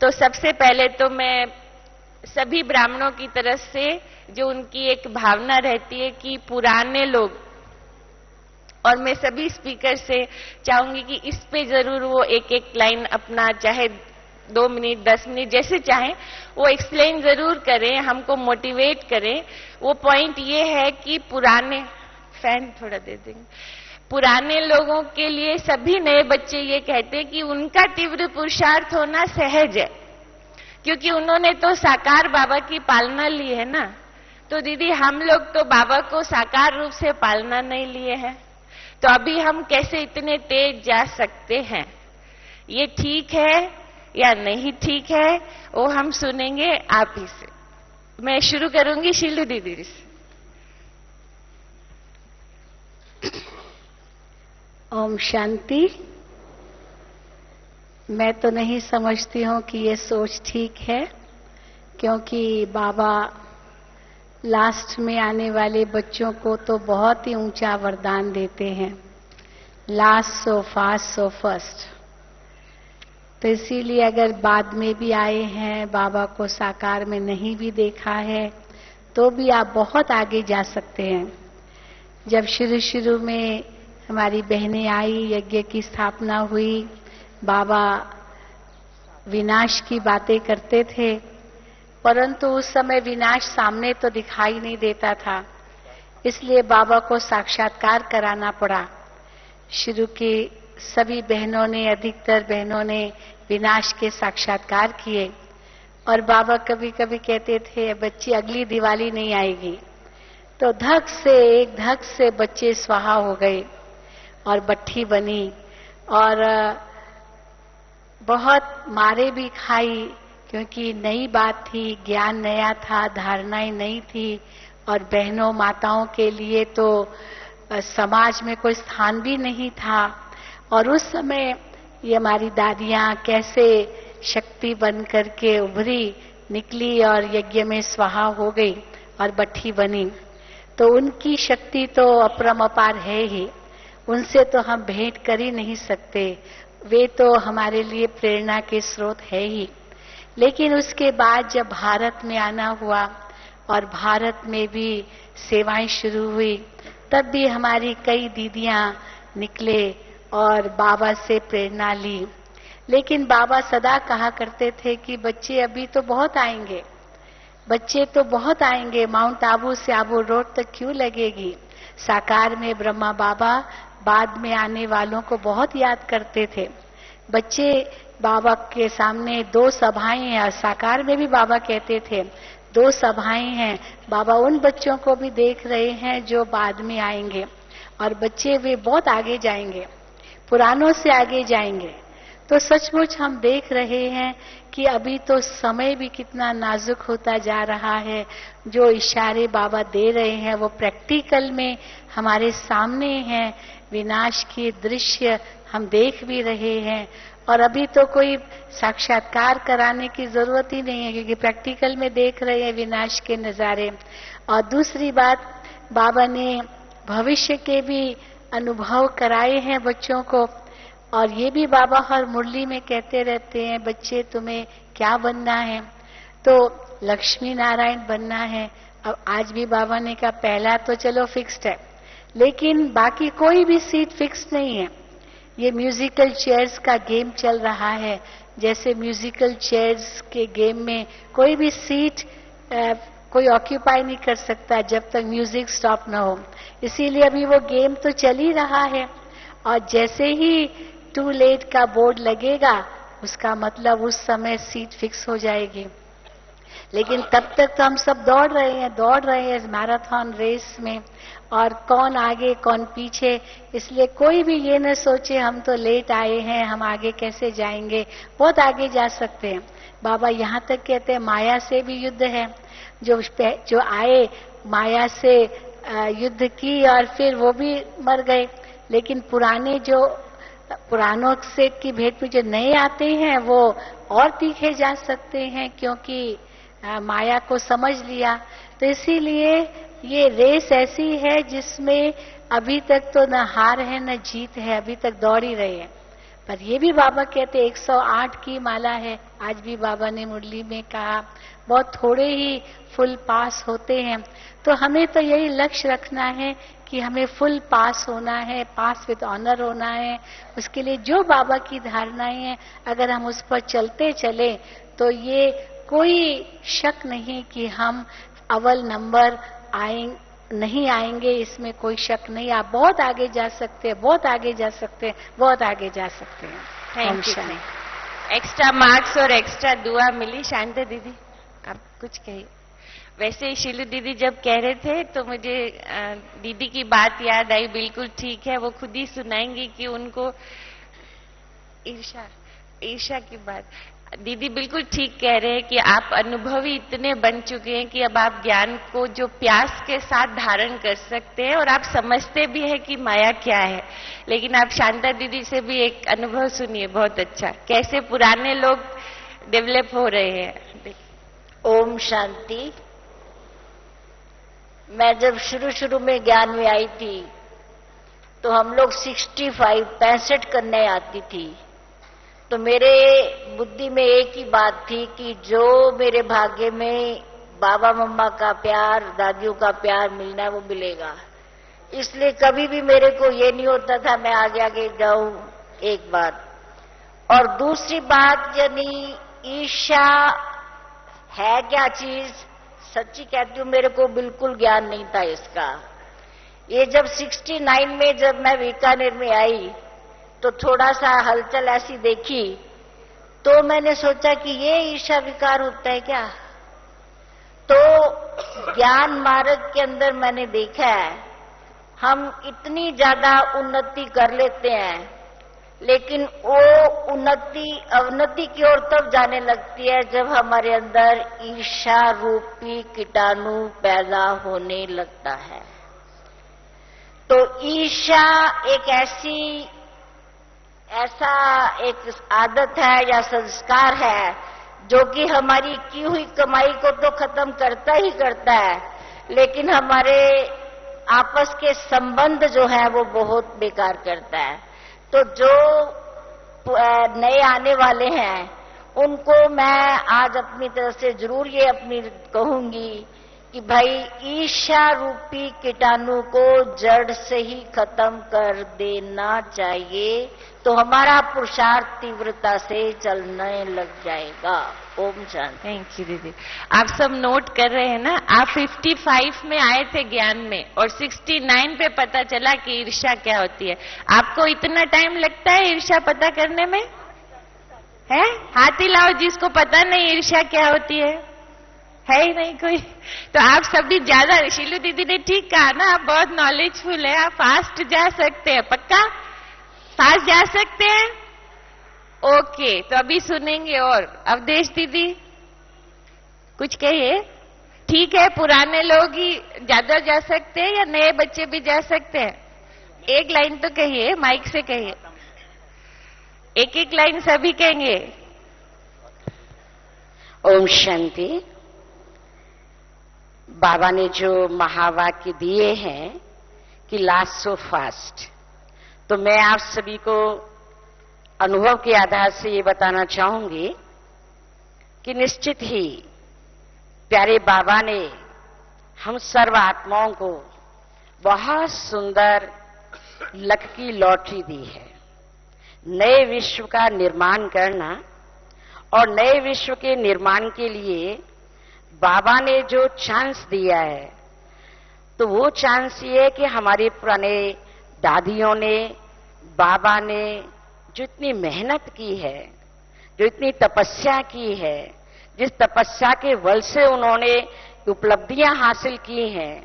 तो सबसे पहले तो मैं सभी ब्राह्मणों की तरफ से जो उनकी एक भावना रहती है कि पुराने लोग, और मैं सभी स्पीकर से चाहूंगी कि इस पे जरूर वो एक एक लाइन अपना, चाहे 2 मिनट 10 मिनट जैसे चाहें, वो एक्सप्लेन जरूर करें, हमको मोटिवेट करें। वो पॉइंट ये है कि पुराने, फैन थोड़ा दे देंगे, पुराने लोगों के लिए सभी नए बच्चे ये कहते हैं कि उनका तीव्र पुरुषार्थ होना सहज है, क्योंकि उन्होंने तो साकार बाबा की पालना ली है ना। तो दीदी हम लोग तो बाबा को साकार रूप से पालना नहीं लिए हैं, तो अभी हम कैसे इतने तेज जा सकते हैं? ये ठीक है या नहीं ठीक है वो हम सुनेंगे आप ही से। मैं शुरू करूंगी शीलू दीदी से। ओम शांति। मैं तो नहीं समझती हूँ कि ये सोच ठीक है, क्योंकि बाबा लास्ट में आने वाले बच्चों को तो बहुत ही ऊंचा वरदान देते हैं, last so fast so first. तो इसीलिए अगर बाद में भी आए हैं, बाबा को साकार में नहीं भी देखा है, तो भी आप बहुत आगे जा सकते हैं। जब शुरू शुरू में हमारी बहनें आई, यज्ञ की स्थापना हुई, बाबा विनाश की बातें करते थे, परंतु उस समय विनाश सामने तो दिखाई नहीं देता था, इसलिए बाबा को साक्षात्कार कराना पड़ा। शुरू की सभी बहनों ने, अधिकतर बहनों ने विनाश के साक्षात्कार किए। और बाबा कभी कभी कहते थे, बच्ची अगली दिवाली नहीं आएगी, तो धक से बच्चे स्वाहा हो गए और बट्ठी बनी, और बहुत मारे भी खाई, क्योंकि नई बात थी, ज्ञान नया था, धारणाएं नई थी, और बहनों माताओं के लिए तो समाज में कोई स्थान भी नहीं था। और उस समय ये हमारी दादियां कैसे शक्ति बन करके उभरी निकली और यज्ञ में स्वाहा हो गई और बट्ठी बनी। तो उनकी शक्ति तो अपरंपार है ही, उनसे तो हम भेंट कर ही नहीं सकते, वे तो हमारे लिए प्रेरणा के स्रोत है ही। लेकिन उसके बाद जब भारत में आना हुआ और भारत में भी सेवाएं शुरू हुई, तब भी हमारी कई दीदियां निकले और बाबा से प्रेरणा ली। लेकिन बाबा सदा कहा करते थे कि बच्चे अभी तो बहुत आएंगे, बच्चे तो बहुत आएंगे, माउंट आबू से आबू रोड तक क्यों लगेगी। साकार में ब्रह्मा बाबा बाद में आने वालों को बहुत याद करते थे। बच्चे बाबा के सामने 2 सभाएं हैं, और साकार में भी बाबा कहते थे 2 सभाएं हैं, बाबा उन बच्चों को भी देख रहे हैं जो बाद में आएंगे, और बच्चे वे बहुत आगे जाएंगे, पुरानों से आगे जाएंगे। तो सचमुच हम देख रहे हैं कि अभी तो समय भी कितना नाजुक होता जा रहा है। जो इशारे बाबा दे रहे हैं वो प्रैक्टिकल में हमारे सामने हैं, विनाश के दृश्य हम देख भी रहे हैं। और अभी तो कोई साक्षात्कार कराने की जरूरत ही नहीं है, क्योंकि प्रैक्टिकल में देख रहे हैं विनाश के नजारे। और दूसरी बात, बाबा ने भविष्य के भी अनुभव कराए हैं बच्चों को, और ये भी बाबा हर मुरली में कहते रहते हैं, बच्चे तुम्हें क्या बनना है? तो लक्ष्मी नारायण बनना है। अब आज भी बाबा ने कहा पहला तो चलो फिक्स्ड है, लेकिन बाकी कोई भी सीट फिक्स नहीं है। ये म्यूजिकल चेयर्स का गेम चल रहा है, जैसे म्यूजिकल चेयर्स के गेम में कोई भी सीट कोई ऑक्यूपाई नहीं कर सकता जब तक म्यूजिक स्टॉप न हो। इसीलिए अभी वो गेम तो चल ही रहा है, और जैसे ही टू लेट का बोर्ड लगेगा उसका मतलब उस समय सीट फिक्स हो जाएगी। लेकिन तब तक तो हम सब दौड़ रहे हैं मैराथन रेस में, और कौन आगे कौन पीछे। इसलिए कोई भी ये न सोचे हम तो लेट आए हैं, हम आगे कैसे जाएंगे, बहुत आगे जा सकते हैं। बाबा यहाँ तक कहते हैं माया से भी युद्ध है। जो आए माया से युद्ध की और फिर वो भी मर गए, लेकिन पुरानों से की भेंट में जो नए आते हैं वो और तीखे जा सकते हैं, क्योंकि माया को समझ लिया। तो इसीलिए ये रेस ऐसी है जिसमें अभी तक तो न हार है न जीत है, अभी तक दौड़ ही रहे हैं। पर ये भी बाबा कहते 108 की माला है। आज भी बाबा ने मुरली में कहा बहुत थोड़े ही फुल पास होते हैं। तो हमें तो यही लक्ष्य रखना है कि हमें फुल पास होना है, पास विद ऑनर होना है। उसके लिए जो बाबा की धारणाएं हैं, अगर हम उस पर चलते चले तो ये कोई शक नहीं कि हम अव्वल नंबर नहीं आएंगे, इसमें कोई शक नहीं। आप बहुत आगे जा सकते हैं, बहुत आगे जा सकते हैं, बहुत आगे जा सकते हैं। Thank you. एक्स्ट्रा मार्क्स और एक्स्ट्रा दुआ मिली। शांता दीदी आप कुछ कहिए। वैसे शीलू दीदी जब कह रहे थे तो मुझे दीदी की बात याद आई। बिल्कुल ठीक है, वो खुद ही सुनाएंगी कि उनको ईर्ष्या की बात। दीदी बिल्कुल ठीक कह रहे हैं कि आप अनुभवी इतने बन चुके हैं कि अब आप ज्ञान को जो प्यास के साथ धारण कर सकते हैं और आप समझते भी हैं कि माया क्या है। लेकिन आप शांता दीदी से भी एक अनुभव सुनिए, बहुत अच्छा, कैसे पुराने लोग डेवलप हो रहे हैं। ओम शांति। मैं जब शुरू में ज्ञान में आई थी तो हम लोग 65 करने आती थी। तो मेरे बुद्धि में एक ही बात थी कि जो मेरे भाग्य में बाबा मम्मा का प्यार, दादियों का प्यार मिलना है वो मिलेगा। इसलिए कभी भी मेरे को ये नहीं होता था मैं आगे आगे जाऊं, एक बात। और दूसरी बात, यानी ईर्ष्या है क्या चीज, सच्ची कहती हूँ मेरे को बिल्कुल ज्ञान नहीं था इसका। ये जब 69 में जब मैं बीकानेर में आई तो थोड़ा सा हलचल ऐसी देखी तो मैंने सोचा कि ये ईर्ष्या विकार होता है क्या। तो ज्ञान मार्ग के अंदर मैंने देखा है हम इतनी ज्यादा उन्नति कर लेते हैं, लेकिन वो उन्नति अवनति की ओर तब जाने लगती है जब हमारे अंदर ईर्ष्या रूपी कीटाणु पैदा होने लगता है। तो ईर्ष्या एक ऐसा एक आदत है या संस्कार है जो कि हमारी की हुई कमाई को तो खत्म करता ही करता है, लेकिन हमारे आपस के संबंध जो है वो बहुत बेकार करता है। तो जो नए आने वाले हैं उनको मैं आज अपनी तरफ से जरूर ये अपनी कहूंगी कि भाई ईर्ष्या रूपी कीटाणु को जड़ से ही खत्म कर देना चाहिए, तो हमारा पुरुषार्थ तीव्रता से चलने लग जाएगा। ओम शांति। थैंक यू दीदी। आप सब नोट कर रहे हैं ना। आप 55 में आए थे ज्ञान में और 69 पे पता चला कि ईर्ष्या क्या होती है। आपको इतना टाइम लगता है ईर्ष्या पता करने में? है? हाथ ही लाओ जिसको पता नहीं ईर्ष्या क्या होती है ही नहीं कोई। तो आप सभी ज्यादा, शीलू दीदी ने ठीक कहा ना, आप बहुत नॉलेजफुल है, आप फास्ट जा सकते हैं। पक्का फास्ट जा सकते हैं? ओके, तो अभी सुनेंगे। और अवधेश दीदी कुछ कहिए। ठीक है, पुराने लोग ही ज्यादा जा सकते हैं या नए बच्चे भी जा सकते हैं? एक लाइन तो कहिए, माइक से कहिए, एक एक लाइन सभी कहेंगे। ओम शांति। बाबा ने जो महावाक्य दिए हैं कि लास्ट सो फास्ट, तो मैं आप सभी को अनुभव के आधार से ये बताना चाहूंगी कि निश्चित ही प्यारे बाबा ने हम सर्व आत्माओं को बहुत सुंदर लक की लॉटरी दी है। नए विश्व का निर्माण करना, और नए विश्व के निर्माण के लिए बाबा ने जो चांस दिया है, तो वो चांस ये है कि हमारे पुराने दादियों ने, बाबा ने जो इतनी मेहनत की है, जो इतनी तपस्या की है, जिस तपस्या के बल से उन्होंने उपलब्धियां हासिल की हैं,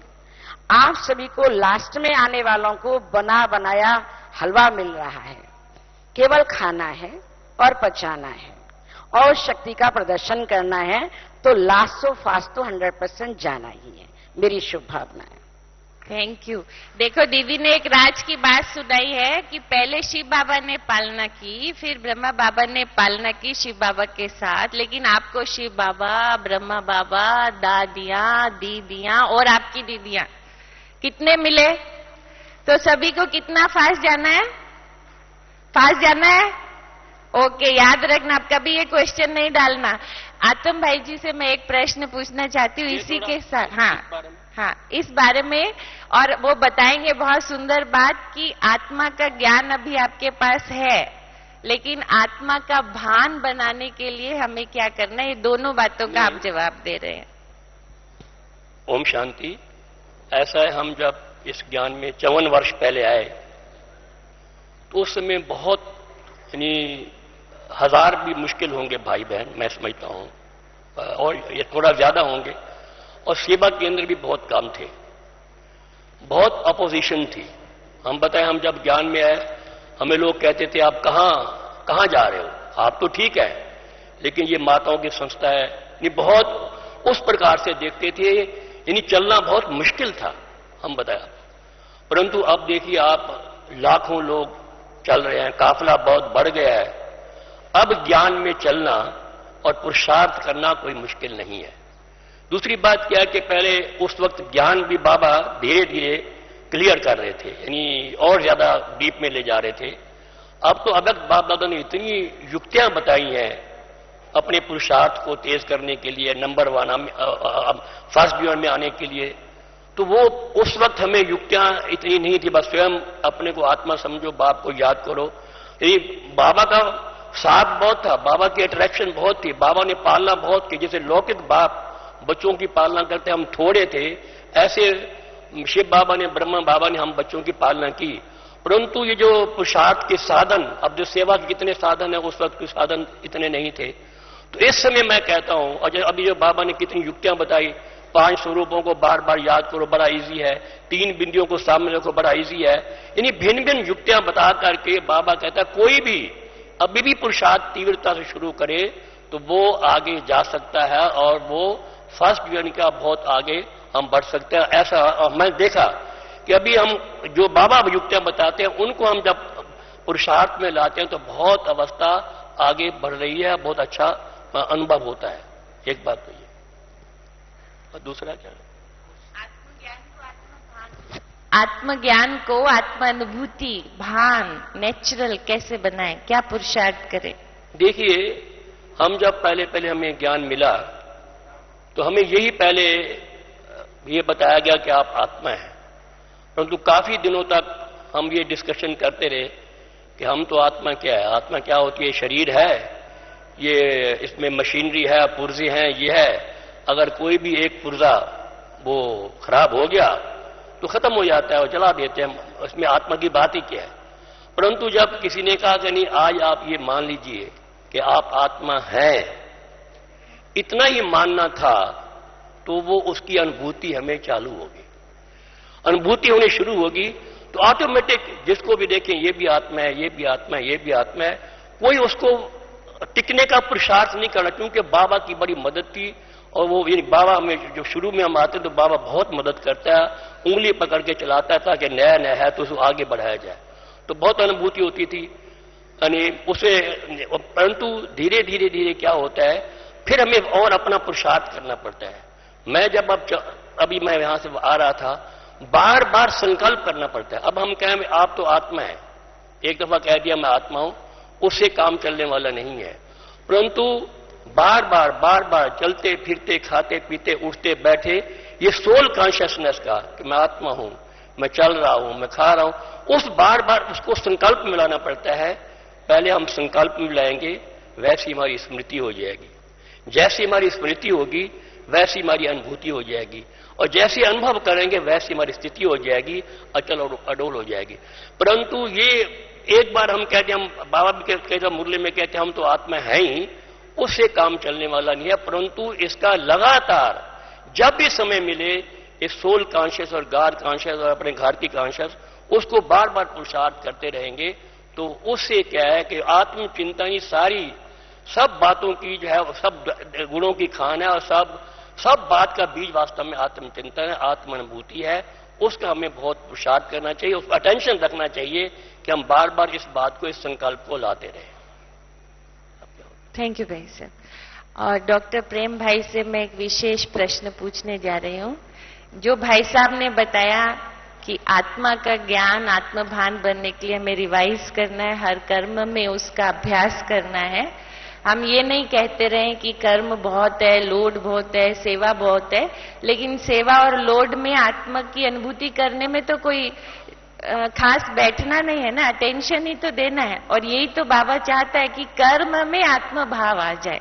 आप सभी को लास्ट में आने वालों को बना बनाया हलवा मिल रहा है। केवल खाना है और पचाना है और शक्ति का प्रदर्शन करना है, तो लास्ट सो फास्ट तो 100% जाना ही है। मेरी शुभकामनाएं। Thank you. देखो दीदी ने एक राज की बात सुनाई है कि पहले शिव बाबा ने पालना की, फिर ब्रह्मा बाबा ने पालना की शिव बाबा के साथ, लेकिन आपको शिव बाबा, ब्रह्मा बाबा, दादियां, दीदियां और आपकी दीदियां कितने मिले? तो सभी को कितना फास्ट जाना है? फास्ट जाना है? ओके, याद रखना, आप कभी ये क्वेश्चन नहीं डालना। आत्म भाई जी से मैं एक प्रश्न पूछना चाहती हूँ इसी के साथ। हाँ, इस बारे में, और वो बताएंगे बहुत सुंदर बात कि आत्मा का ज्ञान अभी आपके पास है, लेकिन आत्मा का भान बनाने के लिए हमें क्या करना है, ये दोनों बातों का आप जवाब दे रहे हैं। ओम शांति। ऐसा है, हम जब इस ज्ञान में 54 वर्ष पहले आए तो उस समय बहुत, यानी 1000 भी मुश्किल होंगे भाई बहन, मैं समझता हूं, और ये थोड़ा ज्यादा होंगे, और सेवा केंद्र भी बहुत कम थे, बहुत अपोजिशन थी। हम बताएं, हम जब ज्ञान में आए हमें लोग कहते थे आप कहां जा रहे हो, आप तो ठीक है, लेकिन ये माताओं की संस्था है, ये बहुत उस प्रकार से देखते थे, यानी चलना बहुत मुश्किल था, हम बताया। परंतु अब देखिए, आप लाखों लोग चल रहे हैं, काफिला बहुत बढ़ गया है। अब ज्ञान में चलना और पुरुषार्थ करना कोई मुश्किल नहीं है। दूसरी बात क्या है कि पहले उस वक्त ज्ञान भी बाबा धीरे धीरे क्लियर कर रहे थे, यानी और ज्यादा डीप में ले जा रहे थे। अब तो अभक्त बाप दादा ने इतनी युक्तियां बताई हैं अपने पुरुषार्थ को तेज करने के लिए, नंबर 1 फर्स्ट डिवीजन में आने के लिए। तो वो उस वक्त हमें युक्तियां इतनी नहीं थी, बस स्वयं अपने को आत्मा समझो, बाप को याद करो। ये बाबा का साथ बहुत था, बाबा की अट्रैक्शन बहुत थी, बाबा ने पालना बहुत की। जैसे लौकिक बाप बच्चों की पालना करते, हम थोड़े थे, ऐसे शिव बाबा ने, ब्रह्मा बाबा ने हम बच्चों की पालना की। परंतु ये जो पुरुषार्थ के साधन, अब जो सेवा के कितने साधन है, उस वक्त के साधन इतने नहीं थे। तो इस समय मैं कहता हूं, और अभी जो बाबा ने कितनी युक्तियां बताई, 5 स्वरूपों को बार बार याद करो, बड़ा इजी है, 3 बिंदियों को सामने रखो, बड़ा इजी है। यानी भिन्न भिन्न युक्तियां बता करके बाबा कहता है कोई भी अभी भी पुरुषार्थ तीव्रता से शुरू करे तो वो आगे जा सकता है, और वो फर्स्ट डिवीजन का बहुत आगे हम बढ़ सकते हैं। ऐसा मैं देखा कि अभी हम जो बाबा युक्तियां बताते हैं उनको हम जब पुरुषार्थ में लाते हैं तो बहुत अवस्था आगे बढ़ रही है, बहुत अच्छा अनुभव होता है। एक बात तो ये, और दूसरा क्या है, आत्मज्ञान को आत्मानुभूति, भान, नेचुरल कैसे बनाएं, क्या पुरुषार्थ करें? देखिए, हम जब पहले हमें ज्ञान मिला तो हमें यही पहले ये बताया गया कि आप आत्मा हैं, परंतु काफी दिनों तक हम ये डिस्कशन करते रहे कि हम तो आत्मा क्या है, आत्मा क्या होती है, शरीर है, ये इसमें मशीनरी है, पुर्जे हैं, ये है। अगर कोई भी एक पुर्जा वो खराब हो गया तो खत्म हो जाता है और जला देते हैं, उसमें आत्मा की बात ही क्या है। परंतु जब किसी ने कहा कि नहीं, आज आप ये मान लीजिए कि आप आत्मा हैं, इतना ही मानना था, तो वो उसकी अनुभूति हमें चालू होगी, अनुभूति होनी शुरू होगी। तो ऑटोमेटिक जिसको भी देखें, ये भी आत्मा है, ये भी आत्मा है, ये भी आत्मा है, कोई उसको टिकने का पुरुषार्थ नहीं करना, क्योंकि बाबा की बड़ी मदद थी। और वो बाबा हमें, जो शुरू में हम आते तो बाबा बहुत मदद करता है, उंगली पकड़ के चलाता था कि नया नया है तो उसे आगे बढ़ाया जाए, तो बहुत अनुभूति होती थी, यानी उसे। परंतु धीरे धीरे धीरे क्या होता है, फिर हमें और अपना पुरुषार्थ करना पड़ता है। मैं जब अभी मैं यहां से आ रहा था, बार बार संकल्प करना पड़ता है। अब हम कहें आप तो आत्मा है, एक दफा कह दिया मैं आत्मा हूं, उससे काम चलने वाला नहीं है। परंतु बार बार चलते फिरते, खाते पीते, उठते बैठे, ये सोल कॉन्शियसनेस का कि मैं आत्मा हूं, मैं चल रहा हूं, मैं खा रहा हूं, उस बार बार उसको संकल्प में लाना पड़ता है। पहले हम संकल्प में लाएंगे, वैसी हमारी स्मृति हो जाएगी, जैसी हमारी स्मृति होगी वैसी हमारी अनुभूति हो जाएगी, और जैसे अनुभव करेंगे वैसी हमारी स्थिति हो जाएगी, अचल और अडोल हो जाएगी। परंतु ये एक बार हम कहते हैं, हम बाबा भी कहते, मुरली में कहते हैं हम तो आत्मा है ही, उससे काम चलने वाला नहीं है। परंतु इसका लगातार जब भी समय मिले, इस सोल कॉन्शियस और गॉड कॉन्शियस और अपने घर की कॉन्शियस, उसको बार बार पुरुषार्थ करते रहेंगे, तो उससे क्या है कि आत्मचिंतन ही सारी सब बातों की जो है, सब गुणों की खान है, और सब बात का बीज वास्तव में आत्मचिंतन है, आत्मानुभूति है। उसका हमें बहुत पुरुषार्थ करना चाहिए, उसका अटेंशन रखना चाहिए कि हम बार बार इस बात को, इस संकल्प को लाते रहें। थैंक यू भाई साहब। और डॉक्टर प्रेम भाई से मैं एक विशेष प्रश्न पूछने जा रही हूं। जो भाई साहब ने बताया कि आत्मा का ज्ञान, आत्मभान बनने के लिए हमें रिवाइज करना है, हर कर्म में उसका अभ्यास करना है। हम ये नहीं कहते रहे कि कर्म बहुत है, लोड बहुत है, सेवा बहुत है, लेकिन सेवा और लोड में आत्मा की अनुभूति करने में तो कोई खास बैठना नहीं है ना, अटेंशन ही तो देना है। और यही तो बाबा चाहता है कि कर्म में आत्मभाव आ जाए,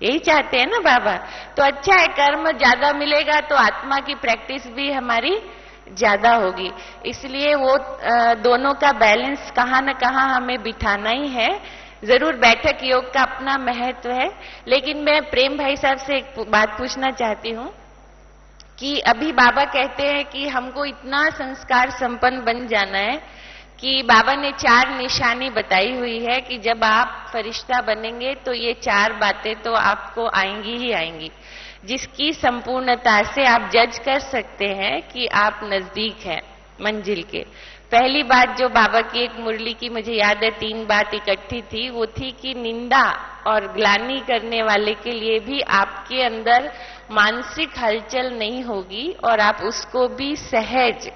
यही चाहते हैं ना बाबा। तो अच्छा है, कर्म ज्यादा मिलेगा तो आत्मा की प्रैक्टिस भी हमारी ज्यादा होगी। इसलिए वो दोनों का बैलेंस कहाँ न कहाँ हमें बिठाना ही है। जरूर बैठक योग का अपना महत्व है, लेकिन मैं प्रेम भाई साहब से एक बात पूछना चाहती हूँ कि अभी बाबा कहते हैं कि हमको इतना संस्कार संपन्न बन जाना है कि बाबा ने 4 निशानी बताई हुई है कि जब आप फरिश्ता बनेंगे तो ये 4 बातें तो आपको आएंगी ही आएंगी, जिसकी संपूर्णता से आप जज कर सकते हैं कि आप नजदीक हैं मंजिल के। पहली बात जो बाबा की एक मुरली की मुझे याद है 3 बात इकट्ठी थी, वो थी कि निंदा और ग्लानि करने वाले के लिए भी आपके अंदर मानसिक हलचल नहीं होगी और आप उसको भी सहज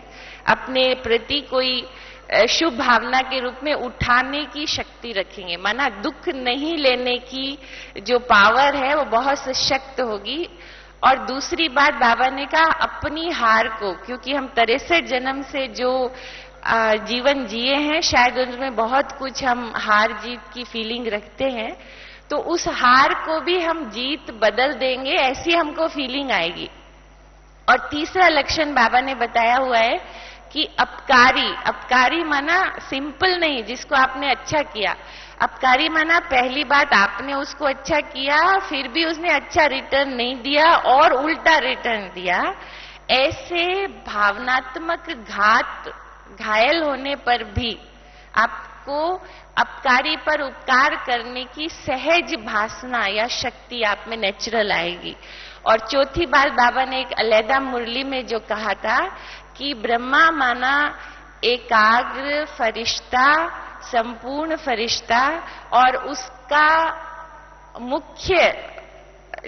अपने प्रति कोई शुभ भावना के रूप में उठाने की शक्ति रखेंगे। माना दुख नहीं लेने की जो पावर है वो बहुत सशक्त होगी। और दूसरी बात बाबा ने कहा अपनी हार को, क्योंकि हम 63 जन्म से जो जीवन जिए हैं शायद उनमें बहुत कुछ हम हार जीत की फीलिंग रखते हैं, तो उस हार को भी हम जीत बदल देंगे, ऐसी हमको फीलिंग आएगी। और तीसरा लक्षण बाबा ने बताया हुआ है कि अपकारी माना सिंपल नहीं जिसको आपने अच्छा किया, अपकारी माना पहली बात आपने उसको अच्छा किया फिर भी उसने अच्छा रिटर्न नहीं दिया और उल्टा रिटर्न दिया। ऐसे भावनात्मक घायल होने पर भी आपको अपकारी पर उपकार करने की सहज भासना या शक्ति आप में नेचुरल आएगी। और चौथी बात बाबा ने एक अलैदा मुरली में जो कहा था कि ब्रह्मा माना एकाग्र फरिश्ता, संपूर्ण फरिश्ता, और उसका मुख्य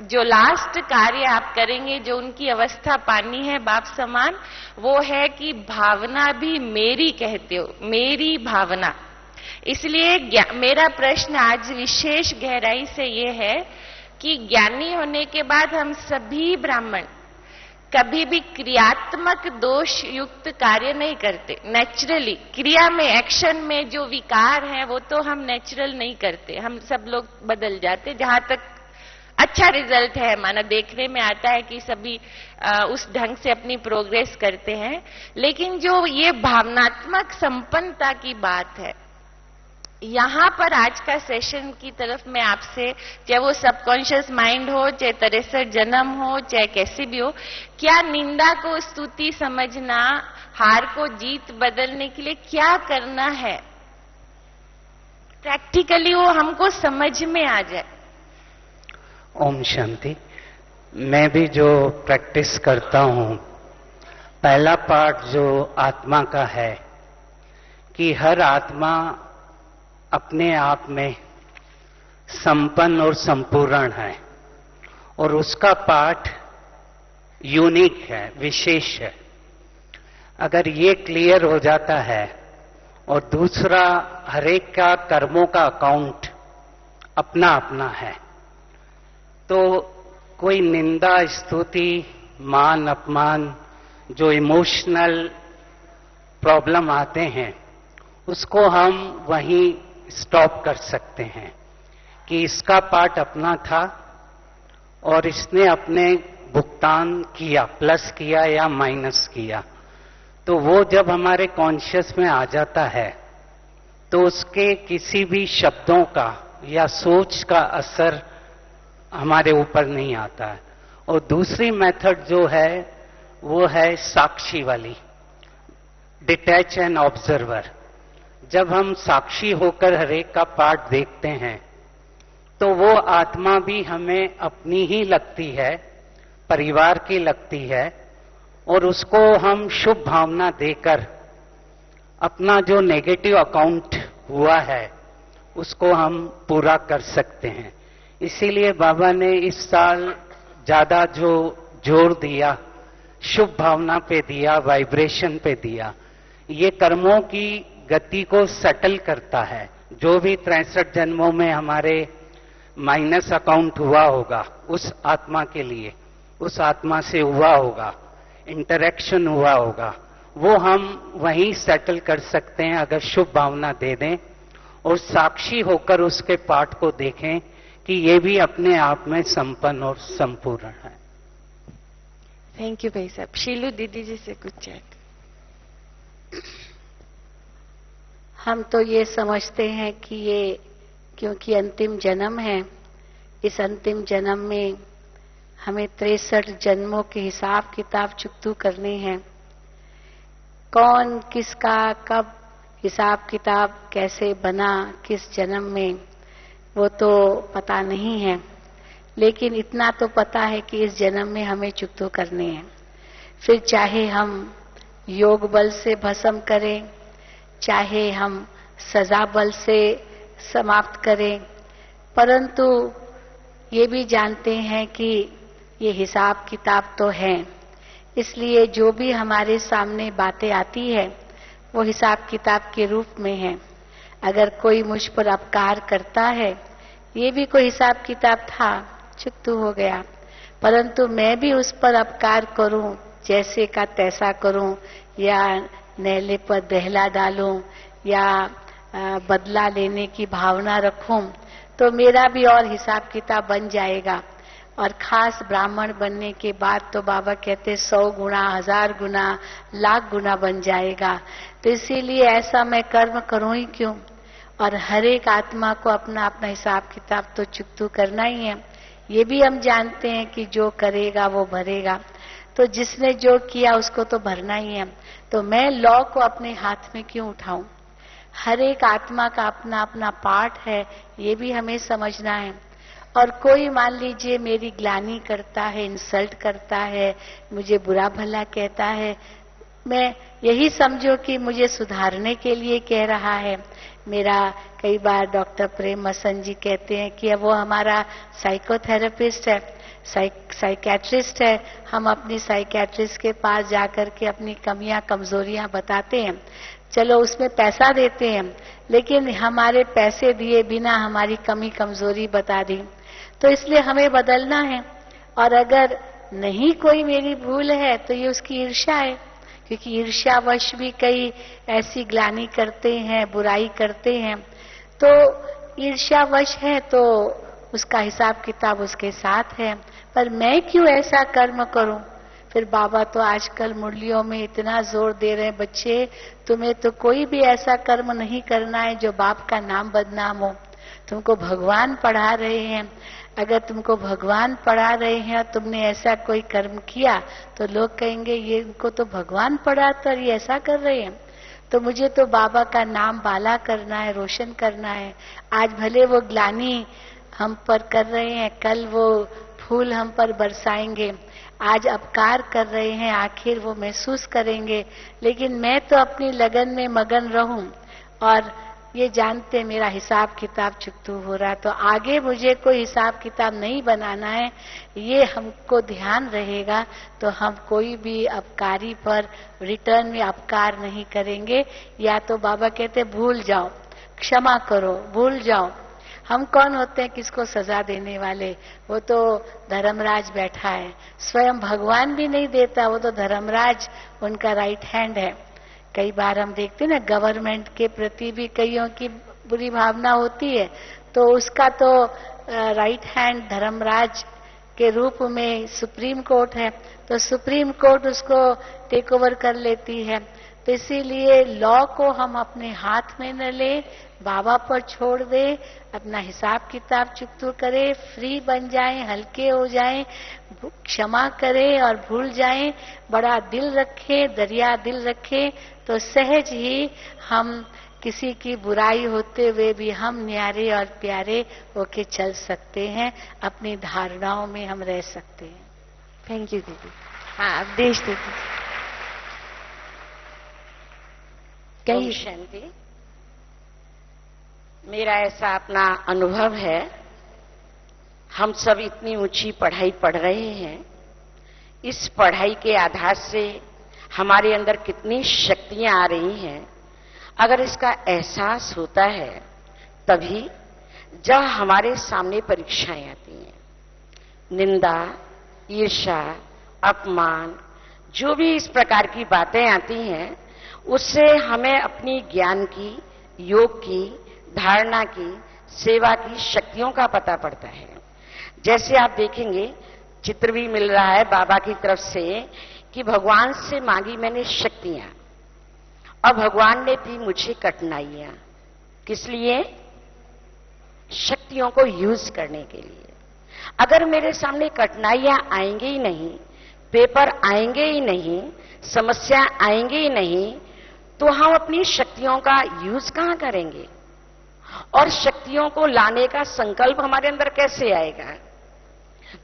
जो लास्ट कार्य आप करेंगे, जो उनकी अवस्था पानी है बाप समान, वो है कि भावना भी मेरी कहते हो, मेरी भावना। इसलिए मेरा प्रश्न आज विशेष गहराई से ये है कि ज्ञानी होने के बाद हम सभी ब्राह्मण कभी भी क्रियात्मक दोष युक्त कार्य नहीं करते। नेचुरली क्रिया में, एक्शन में जो विकार है वो तो हम नेचुरल नहीं करते, हम सब लोग बदल जाते। जहां तक अच्छा रिजल्ट है, माना देखने में आता है कि सभी उस ढंग से अपनी प्रोग्रेस करते हैं। लेकिन जो ये भावनात्मक संपन्नता की बात है, यहां पर आज का सेशन की तरफ मैं आपसे, चाहे वो सबकॉन्शियस माइंड हो, चाहे 63 जन्म हो, चाहे कैसी भी हो, क्या निंदा को स्तुति समझना, हार को जीत बदलने के लिए क्या करना है, प्रैक्टिकली वो हमको समझ में आ जाए। ओम शांति। मैं भी जो प्रैक्टिस करता हूं, पहला पार्ट जो आत्मा का है कि हर आत्मा अपने आप में संपन्न और संपूर्ण है और उसका पाठ यूनिक है, विशेष है। अगर ये क्लियर हो जाता है और दूसरा हरेक का कर्मों का अकाउंट अपना अपना है, तो कोई निंदा स्तुति मान अपमान जो इमोशनल प्रॉब्लम आते हैं उसको हम वहीं स्टॉप कर सकते हैं कि इसका पार्ट अपना था और इसने अपने भुगतान किया, प्लस किया या माइनस किया। तो वो जब हमारे कॉन्शियस में आ जाता है तो उसके किसी भी शब्दों का या सोच का असर हमारे ऊपर नहीं आता है। और दूसरी मेथड जो है वो है साक्षी वाली, डिटैच एंड ऑब्जर्वर। जब हम साक्षी होकर हरेक का पार्ट देखते हैं तो वो आत्मा भी हमें अपनी ही लगती है, परिवार की लगती है, और उसको हम शुभ भावना देकर अपना जो नेगेटिव अकाउंट हुआ है उसको हम पूरा कर सकते हैं। इसीलिए बाबा ने इस साल ज्यादा जो जोर दिया शुभ भावना पे दिया, वाइब्रेशन पे दिया। ये कर्मों की गति को सेटल करता है। जो भी 63 जन्मों में हमारे माइनस अकाउंट हुआ होगा, उस आत्मा के लिए, उस आत्मा से हुआ होगा, इंटरेक्शन हुआ होगा, वो हम वहीं सेटल कर सकते हैं अगर शुभ भावना दे दें और साक्षी होकर उसके पाठ को देखें कि ये भी अपने आप में संपन्न और संपूर्ण है। थैंक यू भाई साहब। शीलू दीदी जी से कुछ चैट। हम तो ये समझते हैं कि ये क्योंकि अंतिम जन्म है, इस अंतिम जन्म में हमें 63 जन्मों के हिसाब किताब चुकतू करने हैं। कौन किसका कब हिसाब किताब कैसे बना, किस जन्म में, वो तो पता नहीं है, लेकिन इतना तो पता है कि इस जन्म में हमें चुकतू करने हैं। फिर चाहे हम योग बल से भस्म करें, चाहे हम सजा बल से समाप्त करें, परंतु ये भी जानते हैं कि ये हिसाब किताब तो है। इसलिए जो भी हमारे सामने बातें आती है वो हिसाब किताब के रूप में है। अगर कोई मुझ पर अपकार करता है, ये भी कोई हिसाब किताब था, चुकतू हो गया, परंतु मैं भी उस पर अपकार करूं, जैसे का तैसा करूं, या नहले पर दहला डालूं, या बदला लेने की भावना रखूं, तो मेरा भी और हिसाब किताब बन जाएगा। और खास ब्राह्मण बनने के बाद तो बाबा कहते 100 गुना, 1000 गुना, लाख गुना बन जाएगा। तो इसीलिए ऐसा मैं कर्म करूं ही क्यों। और हर एक आत्मा को अपना अपना हिसाब किताब तो चुकतू करना ही है। ये भी हम जानते हैं कि जो करेगा वो भरेगा, तो जिसने जो किया उसको तो भरना ही है। तो मैं लॉ को अपने हाथ में क्यों उठाऊं। हर एक आत्मा का अपना अपना पार्ट है, ये भी हमें समझना है। और कोई मान लीजिए मेरी ग्लानि करता है, इंसल्ट करता है, मुझे बुरा भला कहता है, मैं यही समझो कि मुझे सुधारने के लिए कह रहा है। मेरा कई बार डॉक्टर प्रेम मसन जी कहते हैं कि वो हमारा साइकोथेरेपिस्ट है, साइकियाट्रिस्ट है। हम अपनी साइकियाट्रिस्ट के पास जाकर के अपनी कमियां कमजोरियां बताते हैं। चलो उसमें पैसा देते हैं, लेकिन हमारे पैसे दिए बिना हमारी कमी कमजोरी बता दी, तो इसलिए हमें बदलना है। और अगर नहीं कोई मेरी भूल है तो ये उसकी ईर्ष्या है, क्योंकि ईर्ष्यावश भी कई ऐसी ग्लानि करते हैं, बुराई करते हैं। तो ईर्ष्यावश है तो उसका हिसाब किताब उसके साथ है। पर मैं क्यों ऐसा कर्म करूं। फिर बाबा तो आजकल मुरलियों में इतना जोर दे रहे हैं, बच्चे तुम्हें तो कोई भी ऐसा कर्म नहीं करना है जो बाप का नाम बदनाम हो। तुमको भगवान पढ़ा रहे हैं, अगर तुमको भगवान पढ़ा रहे हैं और तुमने ऐसा कोई कर्म किया तो लोग कहेंगे ये इनको तो भगवान पढ़ाता और ये ऐसा कर रहे हैं। तो मुझे तो बाबा का नाम बाला करना है, रोशन करना है। आज भले वो ग्लानि हम पर कर रहे हैं, कल वो फूल हम पर बरसाएंगे। आज अपकार कर रहे हैं, आखिर वो महसूस करेंगे। लेकिन मैं तो अपनी लगन में मगन रहूं और ये जानते मेरा हिसाब किताब चुकतू हो रहा है, तो आगे मुझे कोई हिसाब किताब नहीं बनाना है, ये हमको ध्यान रहेगा। तो हम कोई भी अपकारी पर रिटर्न में अपकार नहीं करेंगे। या तो बाबा कहते भूल जाओ, क्षमा करो, भूल जाओ। हम कौन होते हैं किसको सजा देने वाले। वो तो धर्मराज बैठा है, स्वयं भगवान भी नहीं देता, वो तो धर्मराज उनका राइट हैंड है। कई बार हम देखते हैं ना, गवर्नमेंट के प्रति भी कईयों की बुरी भावना होती है, तो उसका तो राइट हैंड धर्मराज के रूप में सुप्रीम कोर्ट है, तो सुप्रीम कोर्ट उसको टेक ओवर कर लेती है। तो इसीलिए लॉ को हम अपने हाथ में न ले, बाबा पर छोड़ दे, अपना हिसाब किताब चुकतू करे, फ्री बन जाएं, हल्के हो जाएं, क्षमा करें और भूल जाएं, बड़ा दिल रखें, दरिया दिल रखें, तो सहज ही हम किसी की बुराई होते हुए भी हम न्यारे और प्यारे होके चल सकते हैं, अपनी धारणाओं में हम रह सकते हैं। थैंक यू दीदी। हाँ, उपदेश दीदी। कहीं शांति। मेरा ऐसा अपना अनुभव है, हम सब इतनी ऊंची पढ़ाई पढ़ रहे हैं, इस पढ़ाई के आधार से हमारे अंदर कितनी शक्ति शक्तियां आ रही हैं, अगर इसका एहसास होता है तभी जब हमारे सामने परीक्षाएं आती हैं, निंदा, ईर्ष्या, अपमान, जो भी इस प्रकार की बातें आती हैं, उससे हमें अपनी ज्ञान की, योग की, धारणा की, सेवा की शक्तियों का पता पड़ता है। जैसे आप देखेंगे, चित्र भी मिल रहा है बाबा की तरफ से कि भगवान से मांगी मैंने शक्तियां और भगवान ने दी मुझे कठिनाइयां। किस लिए? शक्तियों को यूज करने के लिए। अगर मेरे सामने कठिनाइयां आएंगे ही नहीं, पेपर आएंगे ही नहीं, समस्या आएंगे ही नहीं, तो हम अपनी शक्तियों का यूज कहां करेंगे और शक्तियों को लाने का संकल्प हमारे अंदर कैसे आएगा?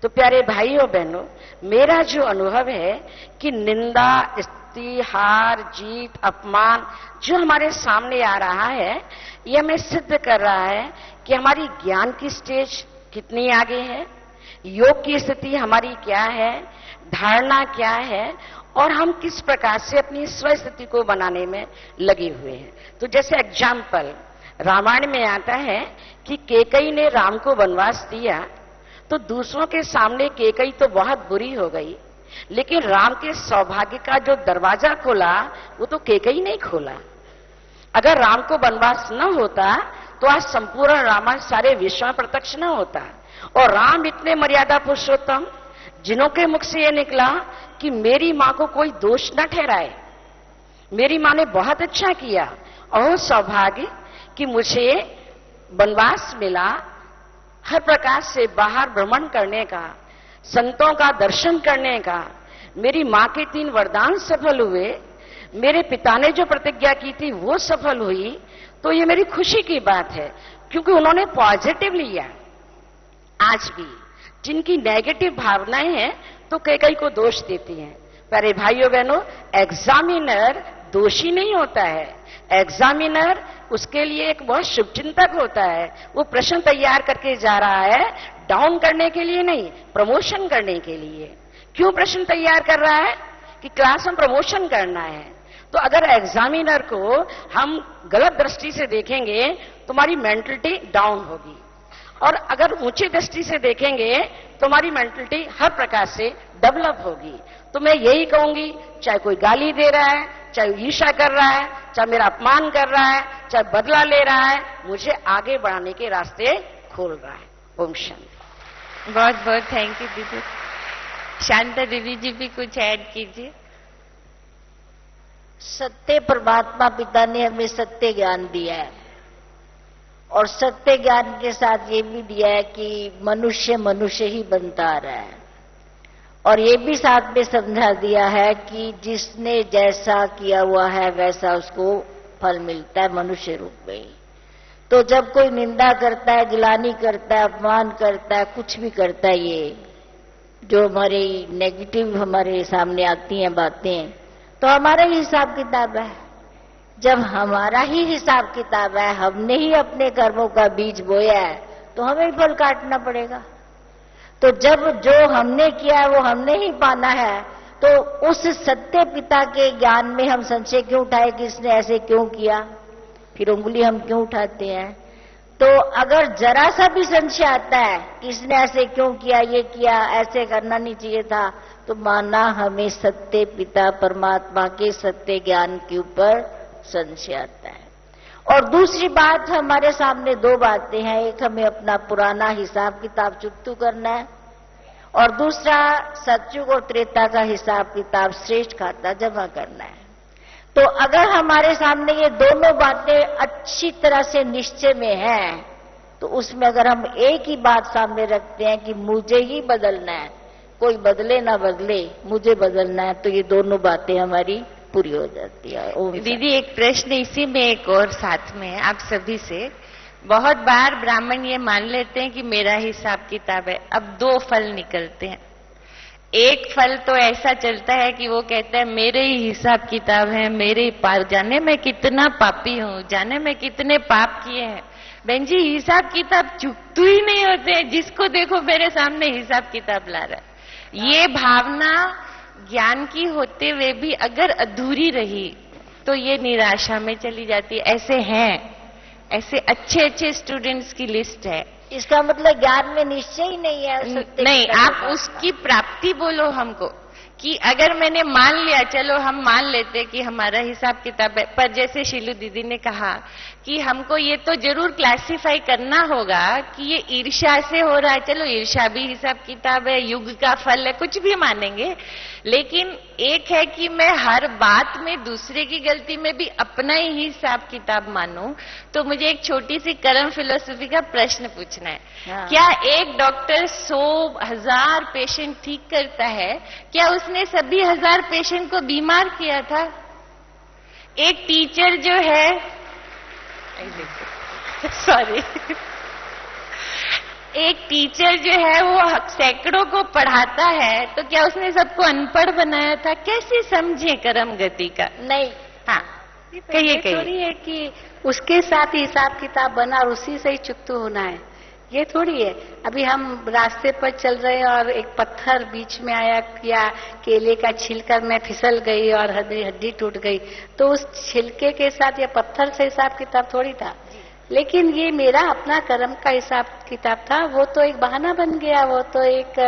तो प्यारे भाइयों बहनों, मेरा जो अनुभव है कि निंदा, स्तुति, हार, जीत, अपमान जो हमारे सामने आ रहा है, यह हमें सिद्ध कर रहा है कि हमारी ज्ञान की स्टेज कितनी आगे है, योग की स्थिति हमारी क्या है, धारणा क्या है, और हम किस प्रकार से अपनी स्वस्थिति को बनाने में लगे हुए हैं। तो जैसे एग्जाम्पल रामायण में आता है कि कैकेयी ने राम को वनवास दिया, तो दूसरों के सामने कैकेयी तो बहुत बुरी हो गई, लेकिन राम के सौभाग्य का जो दरवाजा खोला वो तो कैकेयी नहीं खोला। अगर राम को वनवास न होता तो आज संपूर्ण रामायण सारे विश्व में प्रत्यक्ष न होता। और राम इतने मर्यादा पुरुषोत्तम, जिन्हों के मुख से यह निकला कि मेरी मां को कोई दोष न ठहराए, मेरी मां ने बहुत अच्छा किया, और सौभाग्य कि मुझे वनवास मिला, हर प्रकार से बाहर भ्रमण करने का, संतों का दर्शन करने का, मेरी मां के 3 वरदान सफल हुए, मेरे पिता ने जो प्रतिज्ञा की थी वो सफल हुई, तो ये मेरी खुशी की बात है, क्योंकि उन्होंने पॉजिटिव लिया। आज भी जिनकी नेगेटिव भावनाएं हैं तो कैकेयी को दोष देती हैं। प्यारे भाइयों बहनों, एग्जामिनर दोषी नहीं होता है, एग्जामिनर उसके लिए एक बहुत शुभचिंतक होता है। वो प्रश्न तैयार करके जा रहा है, डाउन करने के लिए नहीं, प्रमोशन करने के लिए। क्यों प्रश्न तैयार कर रहा है? कि क्लास में प्रमोशन करना है। तो अगर एग्जामिनर को हम गलत दृष्टि से देखेंगे तो हमारी मेंटलिटी डाउन होगी, और अगर ऊंची दृष्टि से देखेंगे तो हमारी मेंटलिटी हर प्रकार से डेवलप होगी। तो मैं यही कहूंगी, चाहे कोई गाली दे रहा है, चाहे ईर्ष्या कर रहा है, चाहे मेरा अपमान कर रहा है, चाहे बदला ले रहा है, मुझे आगे बढ़ाने के रास्ते खोल रहा है। ओम शांति। बहुत बहुत थैंक यू दीदी। शांता दीदी जी भी कुछ ऐड कीजिए। सत्य परमात्मा पिता ने हमें सत्य ज्ञान दिया है, और सत्य ज्ञान के साथ ये भी दिया है कि मनुष्य मनुष्य ही बनता रहा है, और ये भी साथ में समझा दिया है कि जिसने जैसा किया हुआ है वैसा उसको फल मिलता है मनुष्य रूप में। तो जब कोई निंदा करता है, गिलानी करता है, अपमान करता है, कुछ भी करता है, ये जो हमारे नेगेटिव हमारे सामने आती हैं बातें, तो हमारा ही हिसाब किताब है। जब हमारा ही हिसाब किताब है, हमने ही अपने कर्मों का बीज बोया है, तो हमें ही फल काटना पड़ेगा। तो जब जो हमने किया है वो हमने ही पाना है, तो उस सत्य पिता के ज्ञान में हम संशय क्यों उठाए कि इसने ऐसे क्यों किया, फिर उंगली हम क्यों उठाते हैं? तो अगर जरा सा भी संशय आता है कि इसने ऐसे क्यों किया, ये किया, ऐसे करना नहीं चाहिए था, तो माना हमें सत्य पिता परमात्मा के सत्य ज्ञान के ऊपर संशय आता है। और दूसरी बात, हमारे सामने 2 बातें हैं, एक हमें अपना पुराना हिसाब किताब चुकतू करना है, और दूसरा सतयुग और त्रेता का हिसाब किताब श्रेष्ठ खाता जमा करना है। तो अगर हमारे सामने ये दोनों बातें अच्छी तरह से निश्चय में हैं, तो उसमें अगर हम एक ही बात सामने रखते हैं कि मुझे ही बदलना है, कोई बदले ना बदले, मुझे बदलना है, तो ये दोनों बातें हमारी पूरी हो जाती है। दीदी एक प्रश्न इसी में एक और साथ में आप सभी से, बहुत बार ब्राह्मण ये मान लेते हैं कि मेरा हिसाब किताब है। अब 2 फल निकलते हैं। एक फल तो ऐसा चलता है कि वो कहता है मेरे ही हिसाब किताब है, मेरे ही पाप, जाने मैं कितना पापी हूँ, जाने मैं कितने पाप किए हैं। बहन जी, हिसाब किताब चुकतू ही नहीं होते, जिसको देखो मेरे सामने हिसाब किताब ला रहा है। ये भावना ज्ञान की होते हुए भी अगर अधूरी रही तो ये निराशा में चली जाती है। ऐसे हैं, ऐसे अच्छे अच्छे स्टूडेंट्स की लिस्ट है। इसका मतलब ज्ञान में निश्चय ही नहीं है। नहीं, आप उसकी प्राप्ति बोलो हमको, कि अगर मैंने मान लिया, चलो हम मान लेते कि हमारा हिसाब किताब है, पर जैसे शीलू दीदी ने कहा कि हमको ये तो जरूर क्लासिफाई करना होगा कि ये ईर्ष्या से हो रहा है। चलो ईर्ष्या भी हिसाब किताब है, युग का फल है, कुछ भी मानेंगे, लेकिन एक है कि मैं हर बात में दूसरे की गलती में भी अपना ही हिसाब किताब मानूं। तो मुझे एक छोटी सी कर्म फिलोसफी का प्रश्न पूछना है। क्या एक डॉक्टर 100,000 पेशेंट ठीक करता है? क्या उसने सभी 1000 पेशेंट को बीमार किया था? एक टीचर जो है, सॉरी, एक टीचर जो है वो सैकड़ों को पढ़ाता है, तो क्या उसने सबको अनपढ़ बनाया था? कैसे समझे कर्म गति का? नहीं। हाँ, कहिए थोड़ी है कि उसके साथ ही हिसाब किताब बना और उसी से ही चुकतू होना है, ये थोड़ी है। अभी हम रास्ते पर चल रहे हैं और एक पत्थर बीच में आया या केले का छिलकर मैं फिसल गई और हड्डी टूट गई, तो उस छिलके के साथ या पत्थर से हिसाब किताब थोड़ी था। लेकिन ये मेरा अपना कर्म का हिसाब किताब था, वो तो एक बहाना बन गया, वो तो एक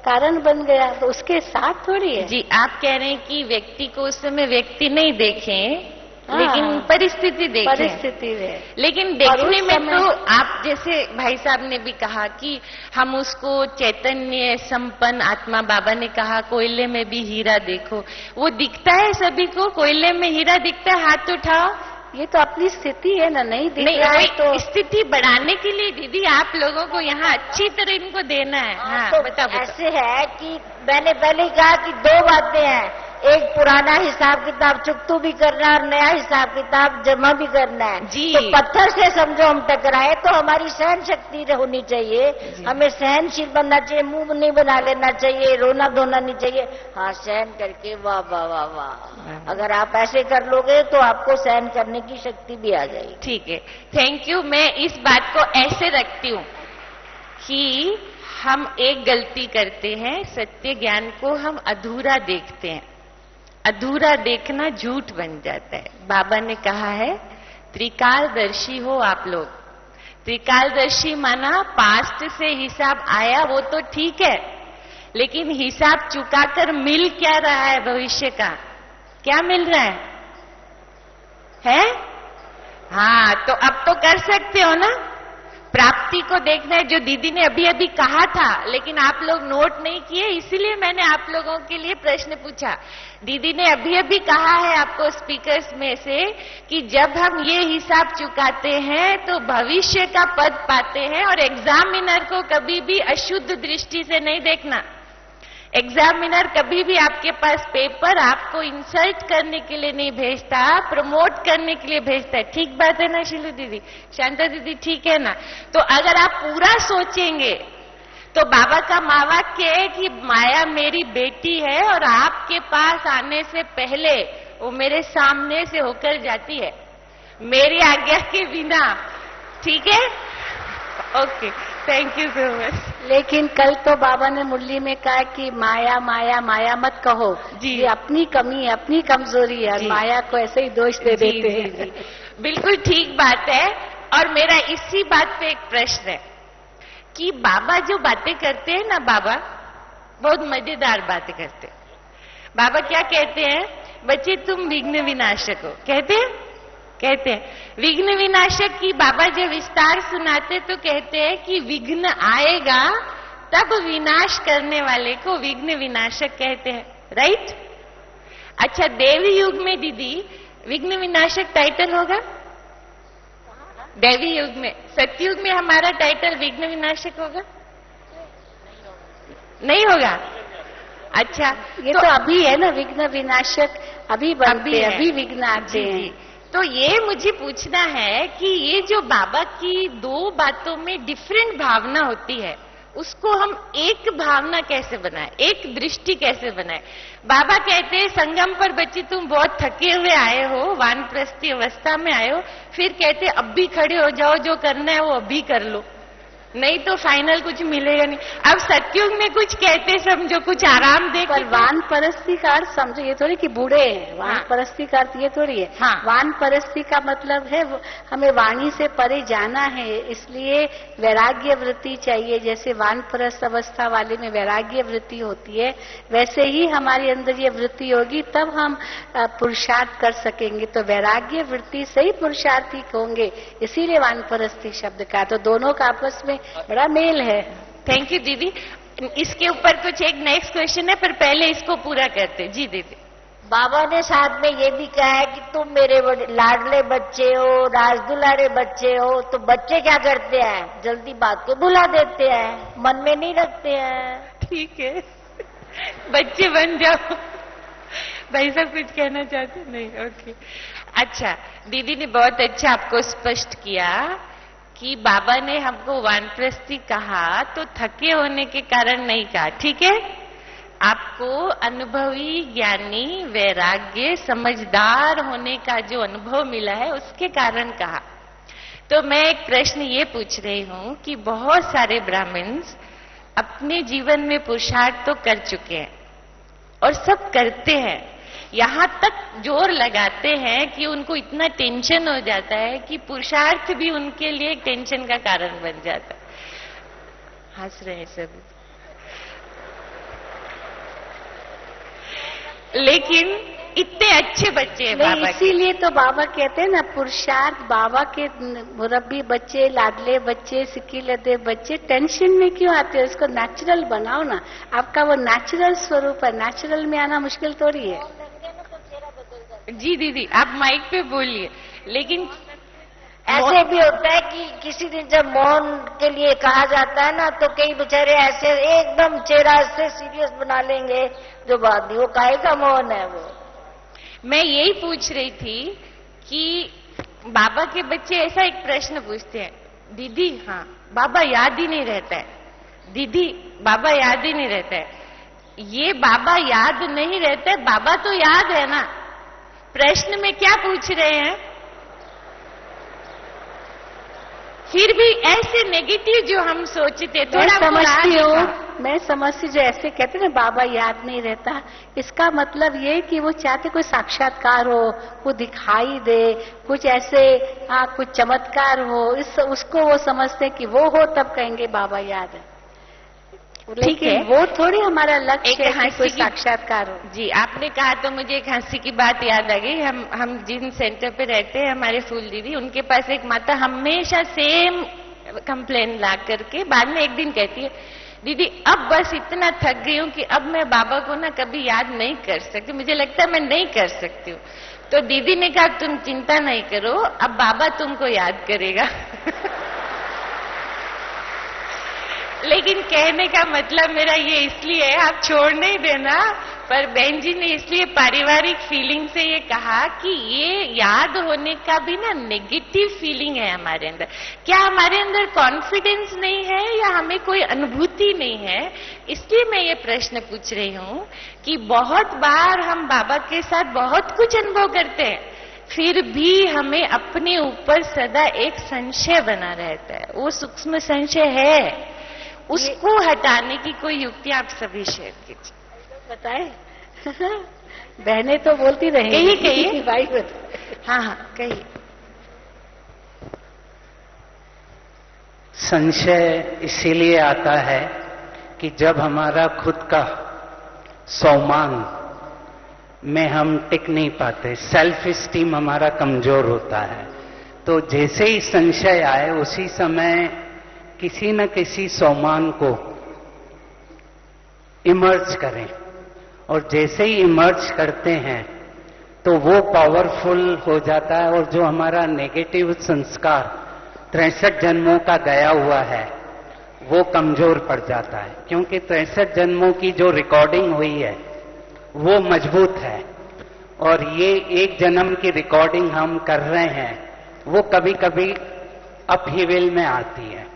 कारण बन गया, तो उसके साथ थोड़ी है। जी, आप कह रहे हैं कि व्यक्ति को उस समय व्यक्ति नहीं देखें, लेकिन परिस्थिति देखें। परिस्थिति है, लेकिन देखने में तो आप जैसे भाई साहब ने भी कहा कि हम उसको चैतन्य संपन्न आत्मा, बाबा ने कहा कोयले में भी हीरा देखो, वो दिखता है सभी को, कोयले में हीरा दिखता है, हाथ उठाओ। ये तो अपनी स्थिति है ना, नहीं दिख रहा है तो स्थिति बढ़ाने के लिए दीदी आप लोगों को यहाँ अच्छी तरह इनको देना है। हाँ, तो बताओ। ऐसे है कि मैंने पहले ही कहा कि 2 बातें हैं, एक पुराना हिसाब किताब चुकतू भी करना है और नया हिसाब किताब जमा भी करना है। जी। तो पत्थर से समझो हम टकराए तो हमारी सहन शक्ति होनी चाहिए, हमें सहनशील बनना चाहिए, मुंह नहीं बना लेना चाहिए, रोना धोना नहीं चाहिए। हाँ, सहन करके वाह वाह वाह वाह, अगर आप ऐसे कर लोगे तो आपको सहन करने की शक्ति भी आ जाएगी। ठीक है, थैंक यू। मैं इस बात को ऐसे रखती हूँ कि हम एक गलती करते हैं, सत्य ज्ञान को हम अधूरा देखते हैं। अधूरा देखना झूठ बन जाता है। बाबा ने कहा है त्रिकालदर्शी हो आप लोग। त्रिकालदर्शी माना पास्ट से हिसाब आया वो तो ठीक है, लेकिन हिसाब चुकाकर मिल क्या रहा है भविष्य का? क्या मिल रहा है? हाँ, तो अब तो कर सकते हो ना। प्राप्ति को देखना है, जो दीदी ने अभी अभी कहा था, लेकिन आप लोग नोट नहीं किए, इसीलिए मैंने आप लोगों के लिए प्रश्न पूछा। दीदी ने अभी अभी कहा है आपको स्पीकर्स में से कि जब हम ये हिसाब चुकाते हैं तो भविष्य का पद पाते हैं, और एग्जामिनर को कभी भी अशुद्ध दृष्टि से नहीं देखना। एग्जामिनर कभी भी आपके पास पेपर आपको इंसल्ट करने के लिए नहीं भेजता, प्रमोट करने के लिए भेजता है। ठीक बात है ना शीलू दीदी, शांता दीदी, ठीक है ना? तो अगर आप पूरा सोचेंगे तो बाबा का महावाक्य है कि माया मेरी बेटी है और आपके पास आने से पहले वो मेरे सामने से होकर जाती है, मेरी आज्ञा के बिना। ठीक है, okay, thank you so much. लेकिन कल तो बाबा ने मुरली में कहा कि माया माया माया मत कहो जी, ये अपनी कमी है, अपनी कमजोरी है, माया को ऐसे ही दोष दे देते हैं। बिल्कुल ठीक बात है। और मेरा इसी बात पे एक प्रश्न है कि बाबा जो बातें करते हैं ना, बाबा बहुत मजेदार बातें करते हैं। बाबा क्या कहते हैं? बच्चे तुम विघ्न विनाशक हो, कहते हैं विघ्न विनाशक की बाबा जब विस्तार सुनाते तो कहते हैं कि विघ्न आएगा तब विनाश करने वाले को विघ्न विनाशक कहते हैं, राइट? अच्छा, देवी युग में दीदी विघ्न विनाशक टाइटल होगा? देवी युग में, सतयुग में हमारा टाइटल विघ्न विनाशक होगा? नहीं होगा। अच्छा, ये तो अभी है ना विघ्न विनाशक, अभी बनते हैं, अभी विघ्न आते हैं। तो ये मुझे पूछना है कि ये जो बाबा की 2 बातों में डिफरेंट भावना होती है, उसको हम एक भावना कैसे बनाए, एक दृष्टि कैसे बनाए? बाबा कहते हैं संगम पर बच्चे तुम बहुत थके हुए आए हो, वानप्रस्थी अवस्था में आए हो, फिर कहते अब भी खड़े हो जाओ, जो करना है वो अभी कर लो। नहीं तो फाइनल कुछ मिलेगा नहीं। अब सत्युग में कुछ कहते समझो, कुछ आराम दे। पर वान परस्ती का अर्थ समझो, ये थोड़ी कि बूढ़े हैं। वान परस्ती का अर्थ ये थोड़ी है। हाँ। वान परस्ती का मतलब है हमें वाणी से परे जाना है, इसलिए वैराग्य वृत्ति चाहिए। जैसे वान परस्त अवस्था वाले में वैराग्य वृत्ति होती है, वैसे ही हमारे अंदर ये वृत्ति होगी, तब हम पुरुषार्थ कर सकेंगे। तो वैराग्य वृत्ति से ही पुरुषार्थी होंगे, इसीलिए वान परस्ती शब्द का। तो दोनों का आपस में बड़ा मेल है। थैंक यू दीदी। इसके ऊपर कुछ एक नेक्स्ट क्वेश्चन है, पर पहले इसको पूरा करते। जी दीदी। बाबा ने साथ में ये भी कहा है कि तुम मेरे लाडले बच्चे हो, राजदुलारे बच्चे हो। तो बच्चे क्या करते हैं, जल्दी बात को भुला देते हैं, मन में नहीं रखते हैं। ठीक है, बच्चे बन जाओ। भाई साहब कुछ कहना चाहते? नहीं, ओके। अच्छा, दीदी ने बहुत अच्छा आपको स्पष्ट किया कि बाबा ने हमको वानप्रस्थी कहा तो थके होने के कारण नहीं कहा, ठीक है? आपको अनुभवी, ज्ञानी, वैराग्य, समझदार होने का जो अनुभव मिला है उसके कारण कहा। तो मैं एक प्रश्न ये पूछ रही हूं कि बहुत सारे ब्राह्मण्स अपने जीवन में पुरुषार्थ तो कर चुके हैं और सब करते हैं, यहां तक जोर लगाते हैं कि उनको इतना टेंशन हो जाता है कि पुरुषार्थ भी उनके लिए एक टेंशन का कारण बन जाता है। हंस रहे हैं सभी। लेकिन इतने अच्छे बच्चे हैं बाबा के। इसीलिए तो बाबा कहते हैं ना, पुरुषार्थ बाबा के मुरब्बी बच्चे, लाडले बच्चे, सिक्की लदे बच्चे टेंशन में क्यों आते हो? इसको नेचुरल बनाओ ना। आपका वो नेचुरल स्वरूप है, नेचुरल में आना मुश्किल थोड़ी है। जी दीदी, आप माइक पे बोलिए। लेकिन ऐसे भी होता है कि किसी दिन जब मौन के लिए कहा जाता है ना, तो कई बेचारे ऐसे एकदम चेहरा से सीरियस बना लेंगे, जो बात नहीं, वो काहे का मौन है वो। मैं यही पूछ रही थी कि बाबा के बच्चे ऐसा एक प्रश्न पूछते हैं, दीदी हाँ बाबा याद ही नहीं रहता है, दीदी बाबा याद ही नहीं रहता है। ये बाबा याद नहीं रहता है, बाबा तो याद है ना। प्रश्न में क्या पूछ रहे हैं? फिर भी ऐसे नेगेटिव जो हम सोचते, थोड़ा मैं समझती जो ऐसे कहते ना बाबा याद नहीं रहता, इसका मतलब ये कि वो चाहते कोई साक्षात्कार हो, वो दिखाई दे, कुछ ऐसे कुछ चमत्कार हो, उसको वो समझते कि वो हो तब कहेंगे बाबा याद है। लेकिन वो थोड़ी हमारा लक्ष्य है कोई साक्षात्कार हो। जी, आपने कहा तो मुझे एक हंसी की बात याद आ गई। हम जिन सेंटर पे रहते हैं, हमारे फूल दीदी, उनके पास एक माता हमेशा सेम कंप्लेन ला करके बाद में एक दिन कहती है, दीदी अब बस इतना थक गई हूं कि अब मैं बाबा को ना कभी याद नहीं कर सकती, मुझे लगता है मैं नहीं कर सकती हूँ। तो दीदी ने कहा तुम चिंता नहीं करो, अब बाबा तुमको याद करेगा। लेकिन कहने का मतलब मेरा ये इसलिए है, आप छोड़ नहीं देना, पर बहन जी ने इसलिए पारिवारिक फीलिंग से ये कहा कि ये याद होने का भी ना नेगेटिव फीलिंग है हमारे अंदर। क्या हमारे अंदर कॉन्फिडेंस नहीं है या हमें कोई अनुभूति नहीं है? इसलिए मैं ये प्रश्न पूछ रही हूँ कि बहुत बार हम बाबा के साथ बहुत कुछ अनुभव करते हैं, फिर भी हमें अपने ऊपर सदा एक संशय बना रहता है। वो सूक्ष्म संशय है, उसको हटाने की कोई युक्ति आप सभी शेयर कीजिए। बताए बहनें तो बोलती रहेंगी। कहिए भाई हाँ हाँ कहिए। संशय इसीलिए आता है कि जब हमारा खुद का स्वाभिमान में हम टिक नहीं पाते, सेल्फ स्टीम हमारा कमजोर होता है, तो जैसे ही संशय आए उसी समय किसी न किसी स्वाभिमान को इमर्ज करें, और जैसे ही इमर्ज करते हैं तो वो पावरफुल हो जाता है, और जो हमारा नेगेटिव संस्कार 63 जन्मों का गया हुआ है वो कमजोर पड़ जाता है, क्योंकि 63 जन्मों की जो रिकॉर्डिंग हुई है वो मजबूत है, और ये एक जन्म की रिकॉर्डिंग हम कर रहे हैं वो कभी कभी अपहीविल में आती है।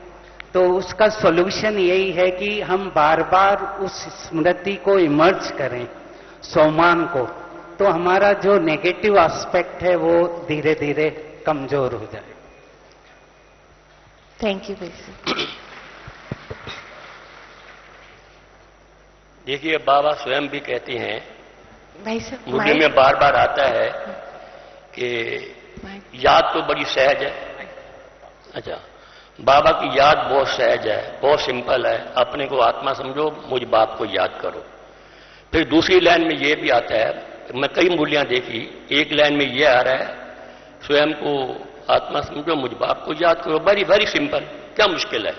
तो उसका सॉल्यूशन यही है कि हम बार बार उस स्मृति को इमर्ज करें, स्वाभिमान को, तो हमारा जो नेगेटिव एस्पेक्ट है वो धीरे धीरे कमजोर हो जाए। Thank you. देखिए, बाबा स्वयं भी कहते हैं, भाई साहब मुझे में बार बार आता है कि याद तो बड़ी सहज है। अच्छा, बाबा की याद बहुत सहज है, बहुत सिंपल है। अपने को आत्मा समझो, मुझ बाप को याद करो। फिर दूसरी लाइन में ये भी आता है, मैं कई मूल्यां देखी, एक लाइन में ये आ रहा है, स्वयं को आत्मा समझो, मुझ बाप को याद करो। वेरी वेरी सिंपल, क्या मुश्किल है।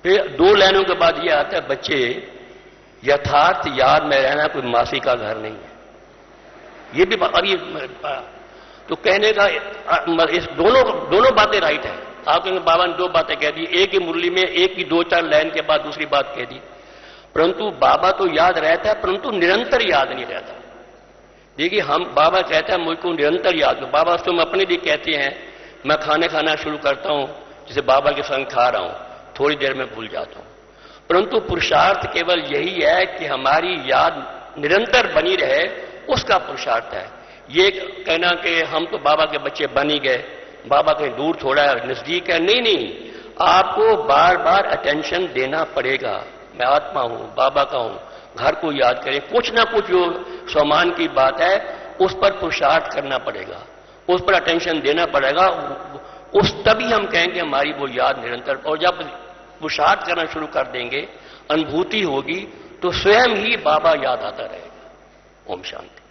फिर 2 लाइनों के बाद ये आता है, बच्चे यथार्थ याद में रहना कोई मासी का घर नहीं है। ये भी अभी तो कहने का इस दोनों बातें राइट है। आप कहेंगे बाबा ने 2 बातें कह दी, एक ही मुरली में एक की 2-4 लाइन के बाद दूसरी बात कह दी। परंतु बाबा तो याद रहता है, परंतु निरंतर याद नहीं रहता। देखिए, हम बाबा कहता है मुझको निरंतर याद करो। बाबा तुम अपने लिए कहते हैं, मैं खाना शुरू करता हूं, जैसे बाबा के संग खा रहा हूं, थोड़ी देर में भूल जाता हूं। परंतु पुरुषार्थ केवल यही है कि हमारी याद निरंतर बनी रहे, उसका पुरुषार्थ है। ये कहना कि हम तो बाबा के बच्चे बन ही गए, बाबा कहीं दूर थोड़ा है, नजदीक है, नहीं, आपको बार बार अटेंशन देना पड़ेगा। मैं आत्मा हूं, बाबा का हूं, घर को याद करें, कुछ ना कुछ जो सम्मान की बात है उस पर पुरुषार्थ करना पड़ेगा, उस पर अटेंशन देना पड़ेगा। उस तभी हम कहेंगे हमारी वो याद निरंतर। और जब पुरुषार्थ करना शुरू कर देंगे, अनुभूति होगी, तो स्वयं ही बाबा याद आता रहेगा। ओम शांति।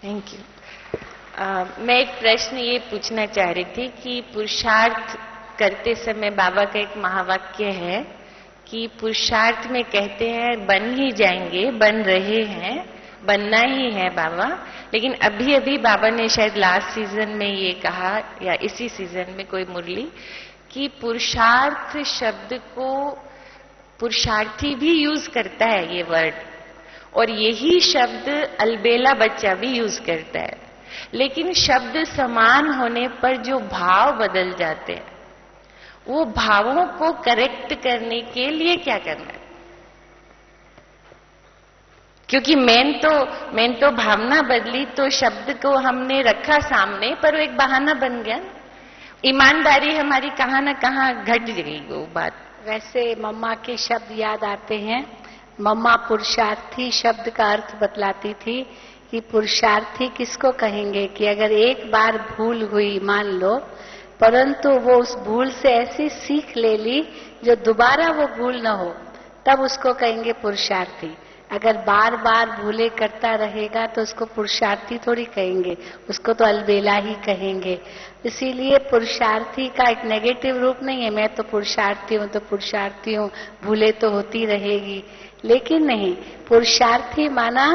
Thank you. मैं एक प्रश्न ये पूछना चाह रही थी कि पुरुषार्थ करते समय बाबा का एक महावाक्य है कि पुरुषार्थ में कहते हैं बन ही जाएंगे, बन रहे हैं, बनना ही है बाबा। लेकिन अभी अभी बाबा ने शायद लास्ट सीजन में ये कहा, या इसी सीजन में कोई मुरली, कि पुरुषार्थ शब्द को पुरुषार्थी भी यूज करता है ये वर्ड, और यही शब्द अलबेला बच्चा भी यूज करता है। लेकिन शब्द समान होने पर जो भाव बदल जाते हैं, वो भावों को करेक्ट करने के लिए क्या करना है? क्योंकि मेन तो भावना बदली, तो शब्द को हमने रखा सामने, पर वो एक बहाना बन गया। ईमानदारी हमारी कहां ना कहां घट गई वो बात। वैसे मम्मा के शब्द याद आते हैं। मम्मा पुरुषार्थी शब्द का अर्थ बतलाती थी कि पुरुषार्थी किसको कहेंगे कि अगर एक बार भूल हुई मान लो, परंतु वो उस भूल से ऐसी सीख ले ली जो दोबारा वो भूल न हो, तब उसको कहेंगे पुरुषार्थी। अगर बार बार भूले करता रहेगा तो उसको पुरुषार्थी थोड़ी कहेंगे, उसको तो अलबेला ही कहेंगे। इसीलिए पुरुषार्थी का एक नेगेटिव रूप नहीं है, मैं तो पुरुषार्थी हूँ तो पुरुषार्थी हूँ, भूले तो होती रहेगी। लेकिन नहीं, पुरुषार्थी माना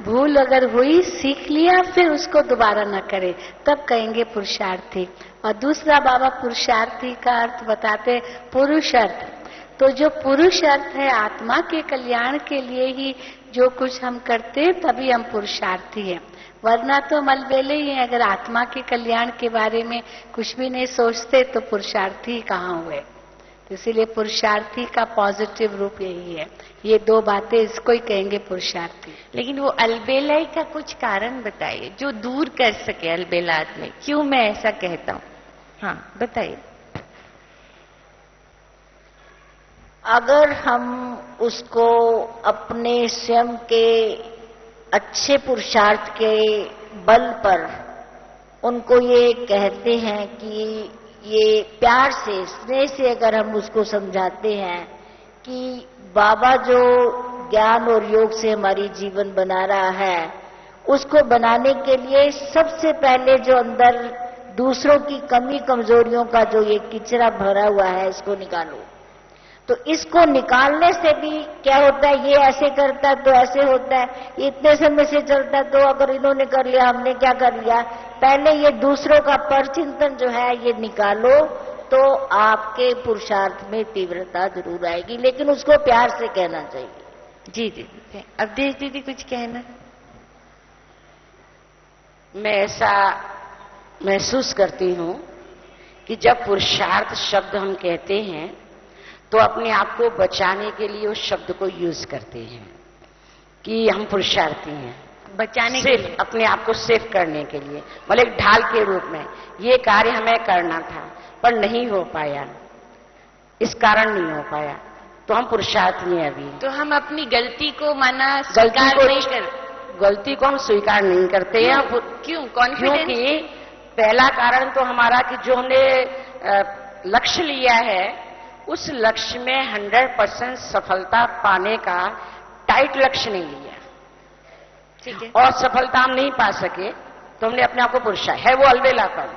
भूल अगर हुई, सीख लिया, फिर उसको दोबारा न करे, तब कहेंगे पुरुषार्थी। और दूसरा बाबा पुरुषार्थी का अर्थ बताते पुरुष अर्थ। तो जो पुरुष अर्थ है, आत्मा के कल्याण के लिए ही जो कुछ हम करते हैं, तभी हम पुरुषार्थी हैं। वरना तो मलबेले ही हैं। अगर आत्मा के कल्याण के बारे में कुछ भी नहीं सोचते तो पुरुषार्थी कहाँ हुए। तो इसीलिए पुरुषार्थी का पॉजिटिव रूप यही है। ये 2 बातें इसको ही कहेंगे पुरुषार्थी। लेकिन वो अलबेलाई का कुछ कारण बताइए जो दूर कर सके अलबेलात में, क्यों मैं ऐसा कहता हूँ? हाँ बताइए। अगर हम उसको अपने स्वयं के अच्छे पुरुषार्थ के बल पर उनको ये कहते हैं कि ये प्यार से, स्नेह से अगर हम उसको समझाते हैं कि बाबा जो ज्ञान और योग से हमारी जीवन बना रहा है, उसको बनाने के लिए सबसे पहले जो अंदर दूसरों की कमी कमजोरियों का जो ये किचरा भरा हुआ है, इसको निकालो। तो इसको निकालने से भी क्या होता है, ये ऐसे करता है तो ऐसे होता है, ये इतने समय से चलता है तो अगर इन्होंने कर लिया हमने क्या कर लिया। पहले ये दूसरों का परचिंतन जो है ये निकालो, तो आपके पुरुषार्थ में तीव्रता जरूर आएगी, लेकिन उसको प्यार से कहना चाहिए। जी जी। अब देश दीदी कुछ कहना? मैं ऐसा महसूस करती हूँ कि जब पुरुषार्थ शब्द हम कहते हैं तो अपने आप को बचाने के लिए उस शब्द को यूज करते हैं कि हम पुरुषार्थी हैं, बचाने के लिए, अपने आप को सेफ करने के लिए, मतलब एक ढाल के रूप में। ये कार्य हमें करना था पर नहीं हो पाया, इस कारण नहीं हो पाया, तो हम पुरुषार्थी हैं अभी। तो हम अपनी गलती को माना स्वीकार नहीं कर, गलती को हम स्वीकार नहीं करते हैं। क्यों? कॉन्फिडेंस। क्योंकि पहला कारण तो हमारा कि जो हमने लक्ष्य लिया है उस लक्ष्य में 100% सफलता पाने का टाइट लक्ष्य नहीं लिया, ठीक है, और सफलता हम नहीं पा सके तो हमने अपने आप को पुरुषार्थ है, वो अलबेलापन,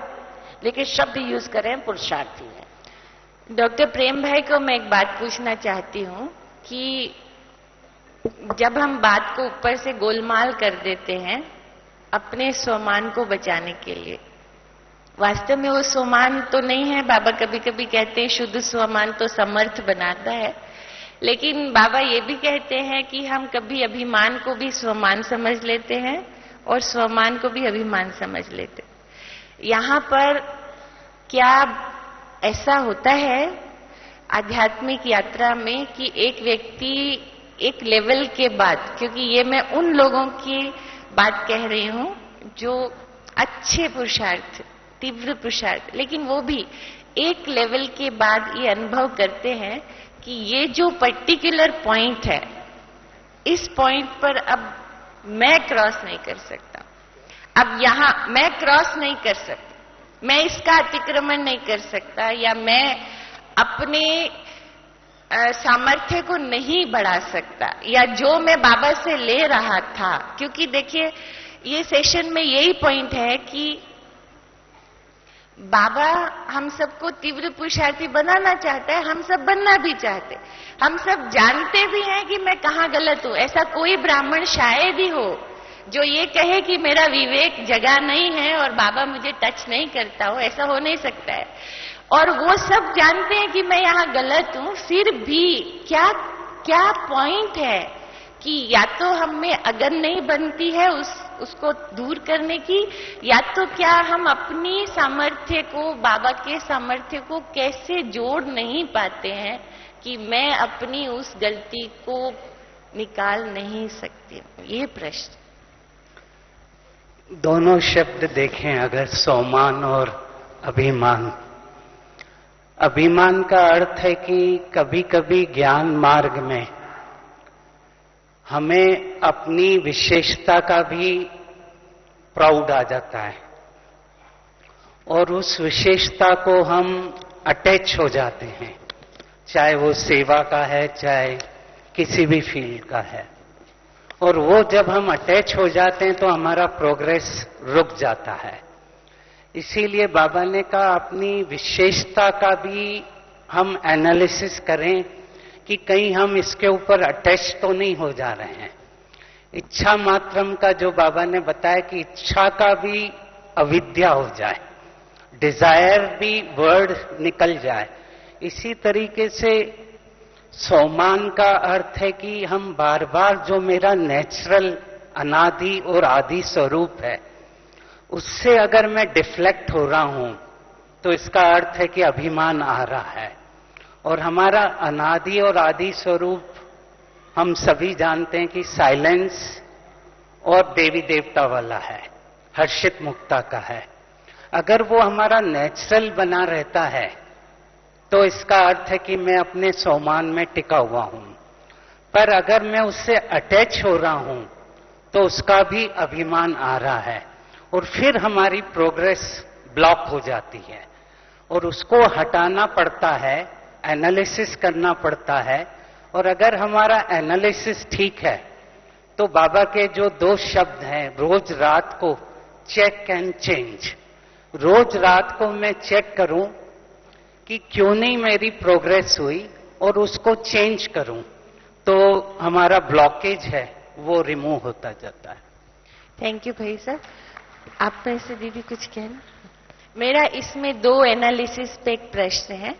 लेकिन शब्द यूज करें पुरुषार्थी है। डॉक्टर प्रेम भाई को मैं एक बात पूछना चाहती हूँ कि जब हम बात को ऊपर से गोलमाल कर देते हैं अपने स्वमान को बचाने के लिए, वास्तव में वो स्वमान तो नहीं है। बाबा कभी कभी कहते हैं शुद्ध स्वमान तो समर्थ बनाता है, लेकिन बाबा ये भी कहते हैं कि हम कभी अभिमान को भी स्वमान समझ लेते हैं और स्वमान को भी अभिमान समझ लेते हैं। यहाँ पर क्या ऐसा होता है आध्यात्मिक यात्रा में कि एक व्यक्ति एक लेवल के बाद, क्योंकि ये मैं उन लोगों की बात कह रही हूं जो अच्छे पुरुषार्थ, तीव्र पुरुषार्थ, लेकिन वो भी एक लेवल के बाद ये अनुभव करते हैं कि ये जो पर्टिकुलर पॉइंट है, इस पॉइंट पर अब मैं क्रॉस नहीं कर सकता, अब यहां मैं क्रॉस नहीं कर सकता, मैं इसका अतिक्रमण नहीं कर सकता, या मैं अपने सामर्थ्य को नहीं बढ़ा सकता, या जो मैं बाबा से ले रहा था। क्योंकि देखिए ये सेशन में यही पॉइंट है कि बाबा हम सबको तीव्र पुरुषार्थी बनाना चाहता है, हम सब बनना भी चाहते, हम सब जानते भी हैं कि मैं कहाँ गलत हूं। ऐसा कोई ब्राह्मण शायद ही हो जो ये कहे कि मेरा विवेक जगा नहीं है और बाबा मुझे टच नहीं करता हो, ऐसा हो नहीं सकता है। और वो सब जानते हैं कि मैं यहाँ गलत हूं, फिर भी क्या क्या पॉइंट है कि या तो हम में अगन नहीं बनती है उसको दूर करने की, या तो क्या हम अपनी सामर्थ्य को बाबा के सामर्थ्य को कैसे जोड़ नहीं पाते हैं कि मैं अपनी उस गलती को निकाल नहीं सकती हूं। ये प्रश्न। दोनों शब्द देखें अगर, स्वमान और अभिमान। अभिमान का अर्थ है कि कभी कभी ज्ञान मार्ग में हमें अपनी विशेषता का भी प्राउड आ जाता है और उस विशेषता को हम अटैच हो जाते हैं, चाहे वो सेवा का है चाहे किसी भी फील्ड का है। और वो जब हम अटैच हो जाते हैं तो हमारा प्रोग्रेस रुक जाता है। इसीलिए बाबा ने कहा अपनी विशेषता का भी हम एनालिसिस करें कि कहीं हम इसके ऊपर अटैच तो नहीं हो जा रहे हैं। इच्छा मात्रम का जो बाबा ने बताया कि इच्छा का भी अविद्या हो जाए, डिजायर भी वर्ड निकल जाए। इसी तरीके से स्वमान का अर्थ है कि हम बार बार जो मेरा नेचुरल अनादि और आदि स्वरूप है उससे अगर मैं डिफ्लेक्ट हो रहा हूं तो इसका अर्थ है कि अभिमान आ रहा है। और हमारा अनादि और आदि स्वरूप हम सभी जानते हैं कि साइलेंस और देवी देवता वाला है, हर्षित मुक्ता का है। अगर वो हमारा नेचुरल बना रहता है तो इसका अर्थ है कि मैं अपने स्वमान में टिका हुआ हूं। पर अगर मैं उससे अटैच हो रहा हूं तो उसका भी अभिमान आ रहा है और फिर हमारी प्रोग्रेस ब्लॉक हो जाती है और उसको हटाना पड़ता है, एनालिसिस करना पड़ता है। और अगर हमारा एनालिसिस ठीक है तो बाबा के जो 2 शब्द हैं, रोज रात को चेक एंड चेंज, रोज रात को मैं चेक करूं कि क्यों नहीं मेरी प्रोग्रेस हुई और उसको चेंज करूं तो हमारा ब्लॉकेज है वो रिमूव होता जाता है। थैंक यू भाई साहब। आप में से दीदी कुछ कहना? मेरा इसमें 2 एनालिसिस पे एक प्रश्न है।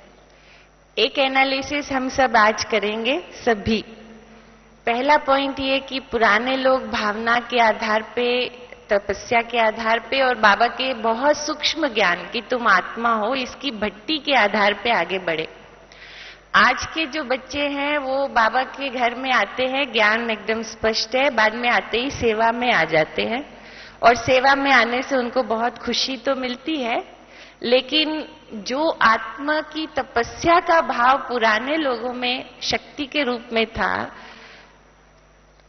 एक एनालिसिस हम सब आज करेंगे सभी। पहला पॉइंट ये कि पुराने लोग भावना के आधार पे, तपस्या के आधार पे और बाबा के बहुत सूक्ष्म ज्ञान कि तुम आत्मा हो, इसकी भट्टी के आधार पे आगे बढ़े। आज के जो बच्चे हैं वो बाबा के घर में आते हैं, ज्ञान एकदम स्पष्ट है, बाद में आते ही सेवा में आ जाते हैं और सेवा में आने से उनको बहुत खुशी तो मिलती है, लेकिन जो आत्मा की तपस्या का भाव पुराने लोगों में शक्ति के रूप में था,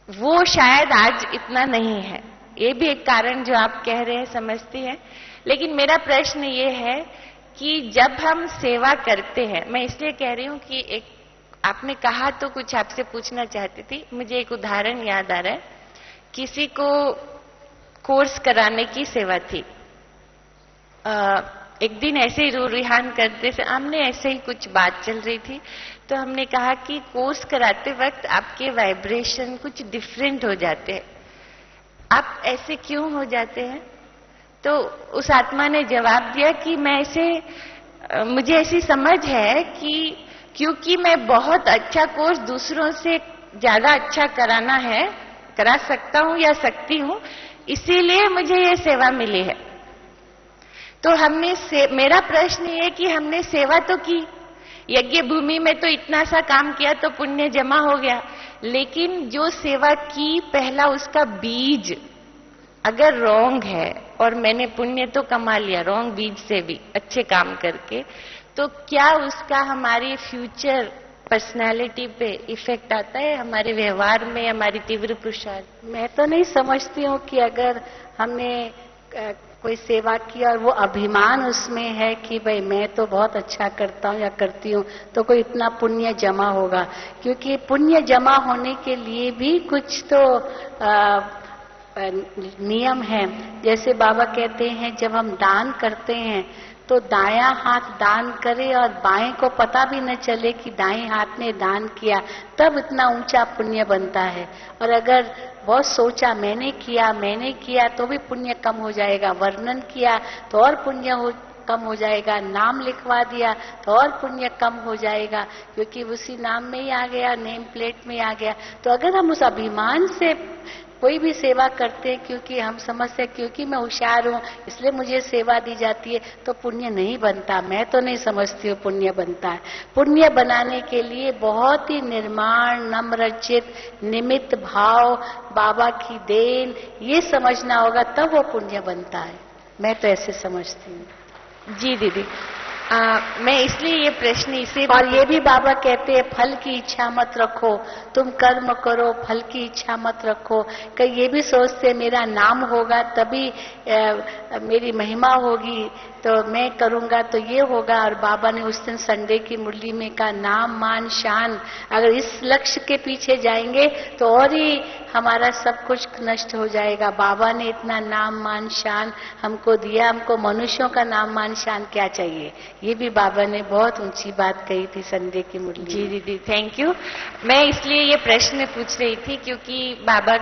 वो शायद आज इतना नहीं है। ये भी एक कारण जो आप कह रहे हैं समझते हैं। लेकिन मेरा प्रश्न ये है कि जब हम सेवा करते हैं, मैं इसलिए कह रही हूं कि एक आपने कहा तो कुछ आपसे पूछना चाहती थी। मुझे एक उदाहरण याद आ रहा है। किसी को कोर्स कराने की सेवा थी। एक दिन ऐसे ही रूरिहान करते से हमने ऐसे ही कुछ बात चल रही थी, तो हमने कहा कि कोर्स कराते वक्त आपके वाइब्रेशन कुछ डिफरेंट हो जाते हैं, आप ऐसे क्यों हो जाते हैं? तो उस आत्मा ने जवाब दिया कि मैं ऐसे, मुझे ऐसी समझ है कि क्योंकि मैं बहुत अच्छा कोर्स दूसरों से ज्यादा अच्छा करा सकता हूं या सकती हूं, इसीलिए मुझे ये सेवा मिली है। तो मेरा प्रश्न ये कि हमने सेवा तो की, यज्ञ भूमि में तो इतना सा काम किया तो पुण्य जमा हो गया, लेकिन जो सेवा की पहला उसका बीज अगर रॉन्ग है, और मैंने पुण्य तो कमा लिया रॉन्ग बीज से भी अच्छे काम करके, तो क्या उसका हमारी फ्यूचर पर्सनालिटी पे इफेक्ट आता है, हमारे व्यवहार में, हमारी तीव्र पुरुषार्थ? मैं तो नहीं समझती हूँ कि अगर हमने कोई सेवा की और वो अभिमान उसमें है कि भाई मैं तो बहुत अच्छा करता हूँ या करती हूँ, तो कोई इतना पुण्य जमा होगा। क्योंकि पुण्य जमा होने के लिए भी कुछ तो नियम है। जैसे बाबा कहते हैं जब हम दान करते हैं तो दायां हाथ दान करे और बाएं को पता भी न चले कि दाएं हाथ ने दान किया, तब इतना ऊंचा पुण्य बनता है। और अगर बहुत सोचा मैंने किया तो भी पुण्य कम हो जाएगा, वर्णन किया तो और पुण्य कम हो जाएगा, नाम लिखवा दिया तो और पुण्य कम हो जाएगा, क्योंकि उसी नाम में ही आ गया, नेम प्लेट में आ गया। तो अगर हम उस अभिमान से कोई भी सेवा करते हैं क्योंकि हम समझते हैं क्योंकि मैं होशियार हूँ इसलिए मुझे सेवा दी जाती है, तो पुण्य नहीं बनता। मैं तो नहीं समझती हूँ पुण्य बनता है। पुण्य बनाने के लिए बहुत ही निर्माण, नम्रचित, निमित्त भाव, बाबा की देन, ये समझना होगा, तब वो पुण्य बनता है। मैं तो ऐसे समझती हूँ। जी दीदी, मैं इसलिए ये प्रश्न इसे, और ये भी बाबा कहते हैं फल की इच्छा मत रखो, तुम कर्म करो, फल की इच्छा मत रखो। कई ये भी सोचते मेरा नाम होगा तभी मेरी महिमा होगी, तो मैं करूंगा तो ये होगा। और बाबा ने उस दिन संडे की मुरली में कहा नाम मान शान, अगर इस लक्ष्य के पीछे जाएंगे तो और ही हमारा सब कुछ नष्ट हो जाएगा। बाबा ने इतना नाम मान शान हमको दिया, हमको मनुष्यों का नाम मान शान क्या चाहिए? ये भी बाबा ने बहुत ऊंची बात कही थी संडे की मुरली। जी दीदी, थैंक यू। मैं इसलिए ये प्रश्न पूछ रही थी क्योंकि बाबा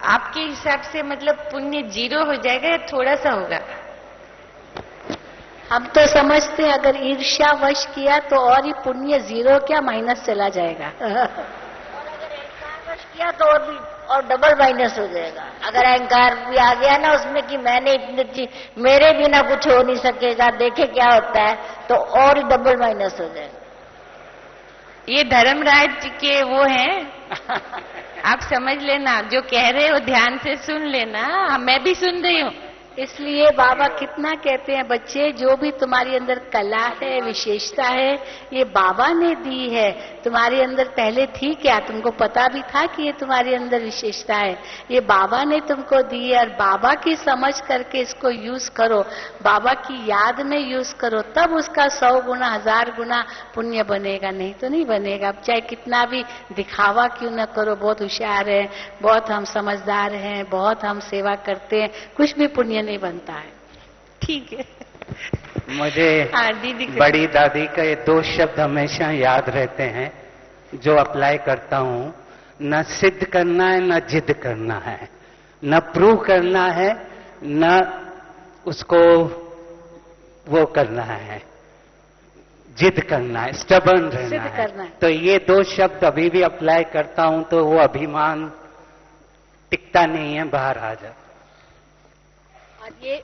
आपके हिसाब से मतलब पुण्य 0 हो जाएगा या थोड़ा सा होगा? हम तो समझते हैं अगर ईर्ष्यावश किया तो और ही पुण्य 0 क्या माइनस चला जाएगा। और अगर अहंकारवश किया तो और डबल माइनस हो जाएगा। अगर अहंकार भी आ गया ना उसमें कि मैंने इतनी चीज, मेरे बिना कुछ हो नहीं सकेगा, देखे क्या होता है, तो और डबल माइनस हो जाएगा। ये धर्मराज जी के वो हैं आप समझ लेना, जो कह रहे हो ध्यान से सुन लेना, मैं भी सुन रही हूँ। इसलिए बाबा कितना कहते हैं बच्चे, जो भी तुम्हारी अंदर कला है, विशेषता है, ये बाबा ने दी है। तुम्हारे अंदर पहले थी क्या? तुमको पता भी था कि ये तुम्हारे अंदर विशेषता है? ये बाबा ने तुमको दी है, और बाबा की समझ करके इसको यूज करो, बाबा की याद में यूज करो, तब उसका 100 गुना 1000 गुना पुण्य बनेगा, नहीं तो नहीं बनेगा। अब चाहे कितना भी दिखावा क्यों न करो, बहुत होशियार है, बहुत हम समझदार हैं, बहुत हम सेवा करते हैं, कुछ भी पुण्य नहीं बनता है। ठीक है। मुझे बड़ी दादी का ये 2 शब्द हमेशा याद रहते हैं जो अप्लाई करता हूँ। न सिद्ध करना है, न जिद करना है, न प्रूव करना है, न उसको वो करना है, जिद करना है, स्टबर्न रहना है। तो ये 2 शब्द अभी भी अप्लाई करता हूँ तो वो अभिमान टिकता नहीं है, बाहर आ जाता।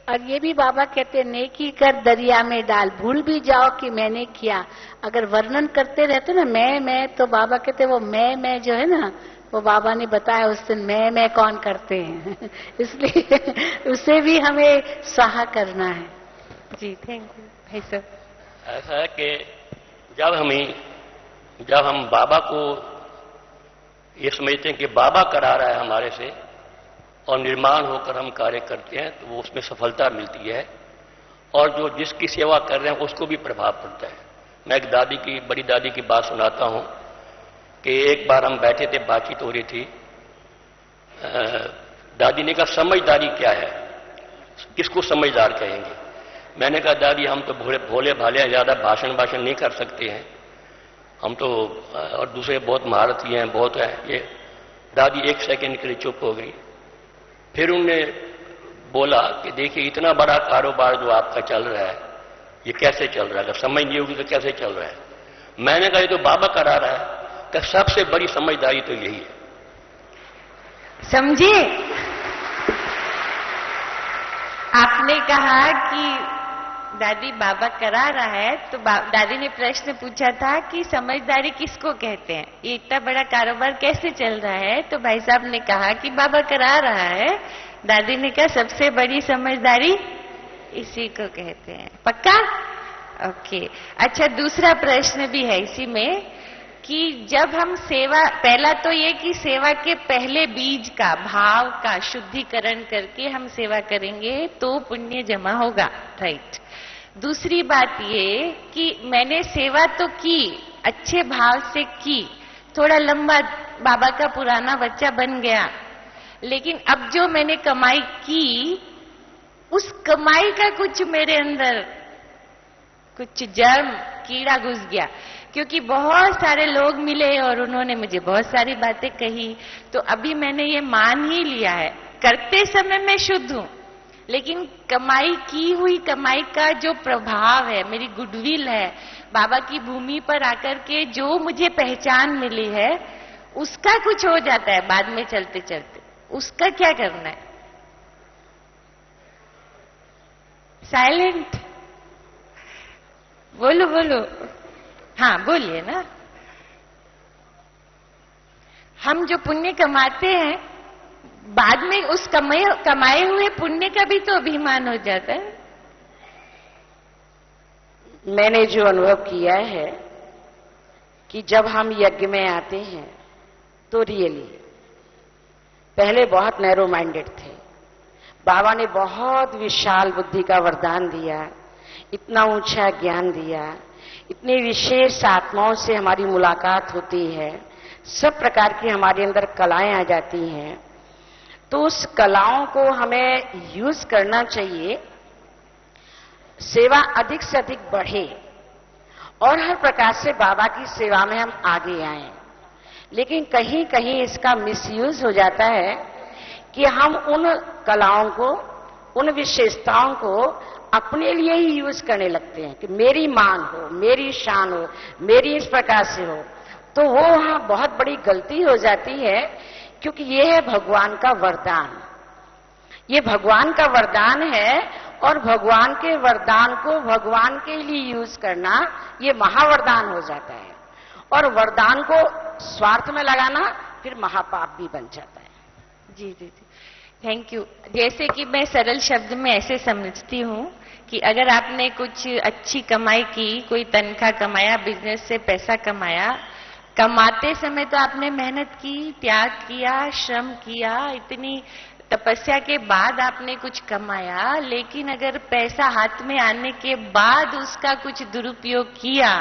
और ये भी बाबा कहते हैं नेकी कर दरिया में डाल, भूल भी जाओ कि मैंने किया। अगर वर्णन करते रहते ना मैं, तो बाबा कहते वो मैं जो है ना, वो बाबा ने बताया उस दिन मैं कौन करते हैं इसलिए उसे भी हमें सहा करना है। जी थैंक यू भाई साहब। ऐसा है कि जब हम बाबा को ये समझते हैं कि बाबा करा रहा है हमारे से और निर्माण होकर हम कार्य करते हैं, तो वो उसमें सफलता मिलती है और जो जिसकी सेवा कर रहे हैं उसको भी प्रभाव पड़ता है। मैं एक बड़ी दादी की बात सुनाता हूं कि एक बार हम बैठे थे, बातचीत हो रही थी। दादी ने कहा समझदारी क्या है, किसको समझदार कहेंगे? मैंने कहा दादी हम तो भोले भाले हैं, ज्यादा भाषण नहीं कर सकते हैं हम तो, और दूसरे बहुत महारथी हैं, बहुत है ये। दादी 1 सेकंड के लिए चुप हो गई, फिर उन्होंने बोला कि देखिए इतना बड़ा कारोबार जो आपका चल रहा है ये कैसे चल रहा है, अगर समझ नहीं होगी तो कैसे चल रहा है? मैंने कहा ये तो बाबा करा रहा है। कि सबसे बड़ी समझदारी तो यही है। समझे? आपने कहा कि दादी बाबा करा रहा है, तो दादी ने प्रश्न पूछा था कि समझदारी किसको कहते हैं, ये इतना बड़ा कारोबार कैसे चल रहा है? तो भाई साहब ने कहा कि बाबा करा रहा है। दादी ने कहा सबसे बड़ी समझदारी इसी को कहते हैं। पक्का? ओके। अच्छा, दूसरा प्रश्न भी है इसी में कि जब हम सेवा, पहला तो ये कि सेवा के पहले बीज का, भाव का शुद्धिकरण करके हम सेवा करेंगे तो पुण्य जमा होगा, राइट। दूसरी बात ये कि मैंने सेवा तो की, अच्छे भाव से की, थोड़ा लंबा बाबा का पुराना बच्चा बन गया, लेकिन अब जो मैंने कमाई की उस कमाई का कुछ मेरे अंदर कुछ जर्म कीड़ा घुस गया, क्योंकि बहुत सारे लोग मिले और उन्होंने मुझे बहुत सारी बातें कही। तो अभी मैंने ये मान ही लिया है, करते समय मैं शुद्ध हूं, लेकिन कमाई की हुई कमाई का जो प्रभाव है, मेरी गुडविल है, बाबा की भूमि पर आकर के जो मुझे पहचान मिली है, उसका कुछ हो जाता है बाद में चलते चलते। उसका क्या करना है? साइलेंट, बोलो बोलो, हाँ बोलिए ना। हम जो पुण्य कमाते हैं, बाद में उस कमाए हुए पुण्य का भी तो अभिमान हो जाता है। मैंने जो अनुभव किया है कि जब हम यज्ञ में आते हैं तो रियली पहले बहुत नैरो माइंडेड थे, बाबा ने बहुत विशाल बुद्धि का वरदान दिया, इतना ऊंचा ज्ञान दिया, इतनी विशेष आत्माओं से हमारी मुलाकात होती है, सब प्रकार की हमारे अंदर कलाएं आ जाती हैं। तो उस कलाओं को हमें यूज करना चाहिए, सेवा अधिक से अधिक बढ़े और हर प्रकार से बाबा की सेवा में हम आगे आएं। लेकिन कहीं कहीं इसका मिसयूज हो जाता है कि हम उन कलाओं को, उन विशेषताओं को अपने लिए ही यूज करने लगते हैं कि मेरी मान हो, मेरी शान हो, मेरी इस प्रकार से हो। तो वो वहां बहुत बड़ी गलती हो जाती है, क्योंकि ये है भगवान का वरदान, ये भगवान का वरदान है और भगवान के वरदान को भगवान के लिए यूज करना ये महावरदान हो जाता है, और वरदान को स्वार्थ में लगाना फिर महापाप भी बन जाता है। जी जी जी, थैंक यू। जैसे कि मैं सरल शब्द में ऐसे समझती हूँ कि अगर आपने कुछ अच्छी कमाई की, कोई तनख्वाह कमाया, बिजनेस से पैसा कमाया, कमाते समय तो आपने मेहनत की, त्याग किया, श्रम किया, इतनी तपस्या के बाद आपने कुछ कमाया, लेकिन अगर पैसा हाथ में आने के बाद उसका कुछ दुरुपयोग किया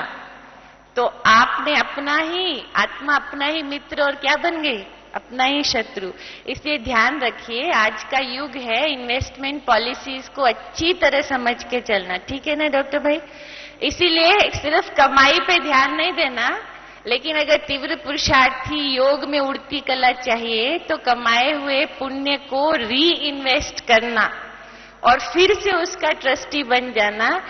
तो आपने अपना ही आत्मा, अपना ही मित्र और क्या बन गई? अपना ही शत्रु। इसलिए ध्यान रखिए, आज का युग है इन्वेस्टमेंट पॉलिसीज को अच्छी तरह समझ के चलना, ठीक है ना डॉक्टर भाई? इसीलिए सिर्फ कमाई पे ध्यान नहीं देना, लेकिन अगर तीव्र पुरुषार्थी योग में उड़ती कला चाहिए तो कमाए हुए पुण्य को री इन्वेस्ट करना और फिर से उसका ट्रस्टी बन जाना,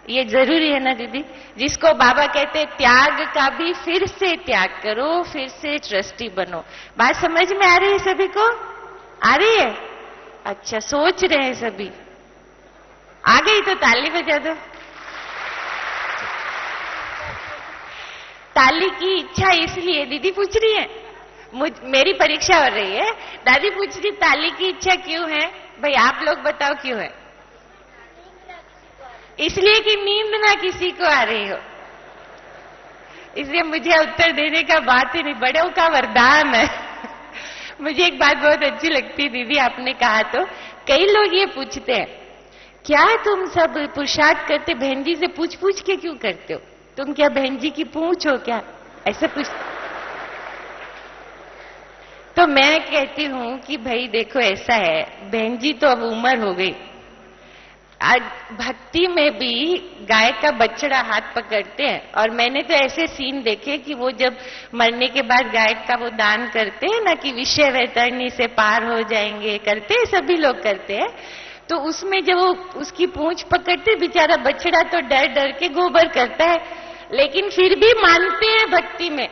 ये जरूरी है ना दीदी? जिसको बाबा कहते हैं त्याग का भी फिर से त्याग करो, फिर से ट्रस्टी बनो। बात समझ में आ रही है सभी को? आ रही है? अच्छा, सोच रहे हैं सभी? आ गई तो ताली बजा दो। ताली की इच्छा इसलिए, दीदी पूछ रही है, मेरी परीक्षा हो रही है, दादी पूछ रही ताली की इच्छा क्यों है? भाई आप लोग बताओ क्यों है? इसलिए कि नींद ना किसी को आ रही हो, इसलिए मुझे उत्तर देने का बात ही नहीं, बड़ों का वरदान है। मुझे एक बात बहुत अच्छी लगती दीदी, आपने कहा तो कई लोग ये पूछते हैं, क्या तुम सब पुरुषार्थ करते बहन जी से पूछ पूछ के क्यों करते हो? तुम क्या बहन जी की पूछ हो क्या? ऐसे पूछ। तो मैं कहती हूं कि भाई देखो ऐसा है, बहन जी तो अब उम्र हो गई, आज भक्ति में भी गाय का बछड़ा हाथ पकड़ते हैं, और मैंने तो ऐसे सीन देखे कि वो जब मरने के बाद गाय का वो दान करते हैं ना, कि विषय वैतरणी से पार हो जाएंगे, करते हैं सभी लोग करते हैं। तो उसमें जब वो उसकी पूंछ पकड़ते, बेचारा बछड़ा तो डर डर के गोबर करता है, लेकिन फिर भी मानते हैं भक्ति में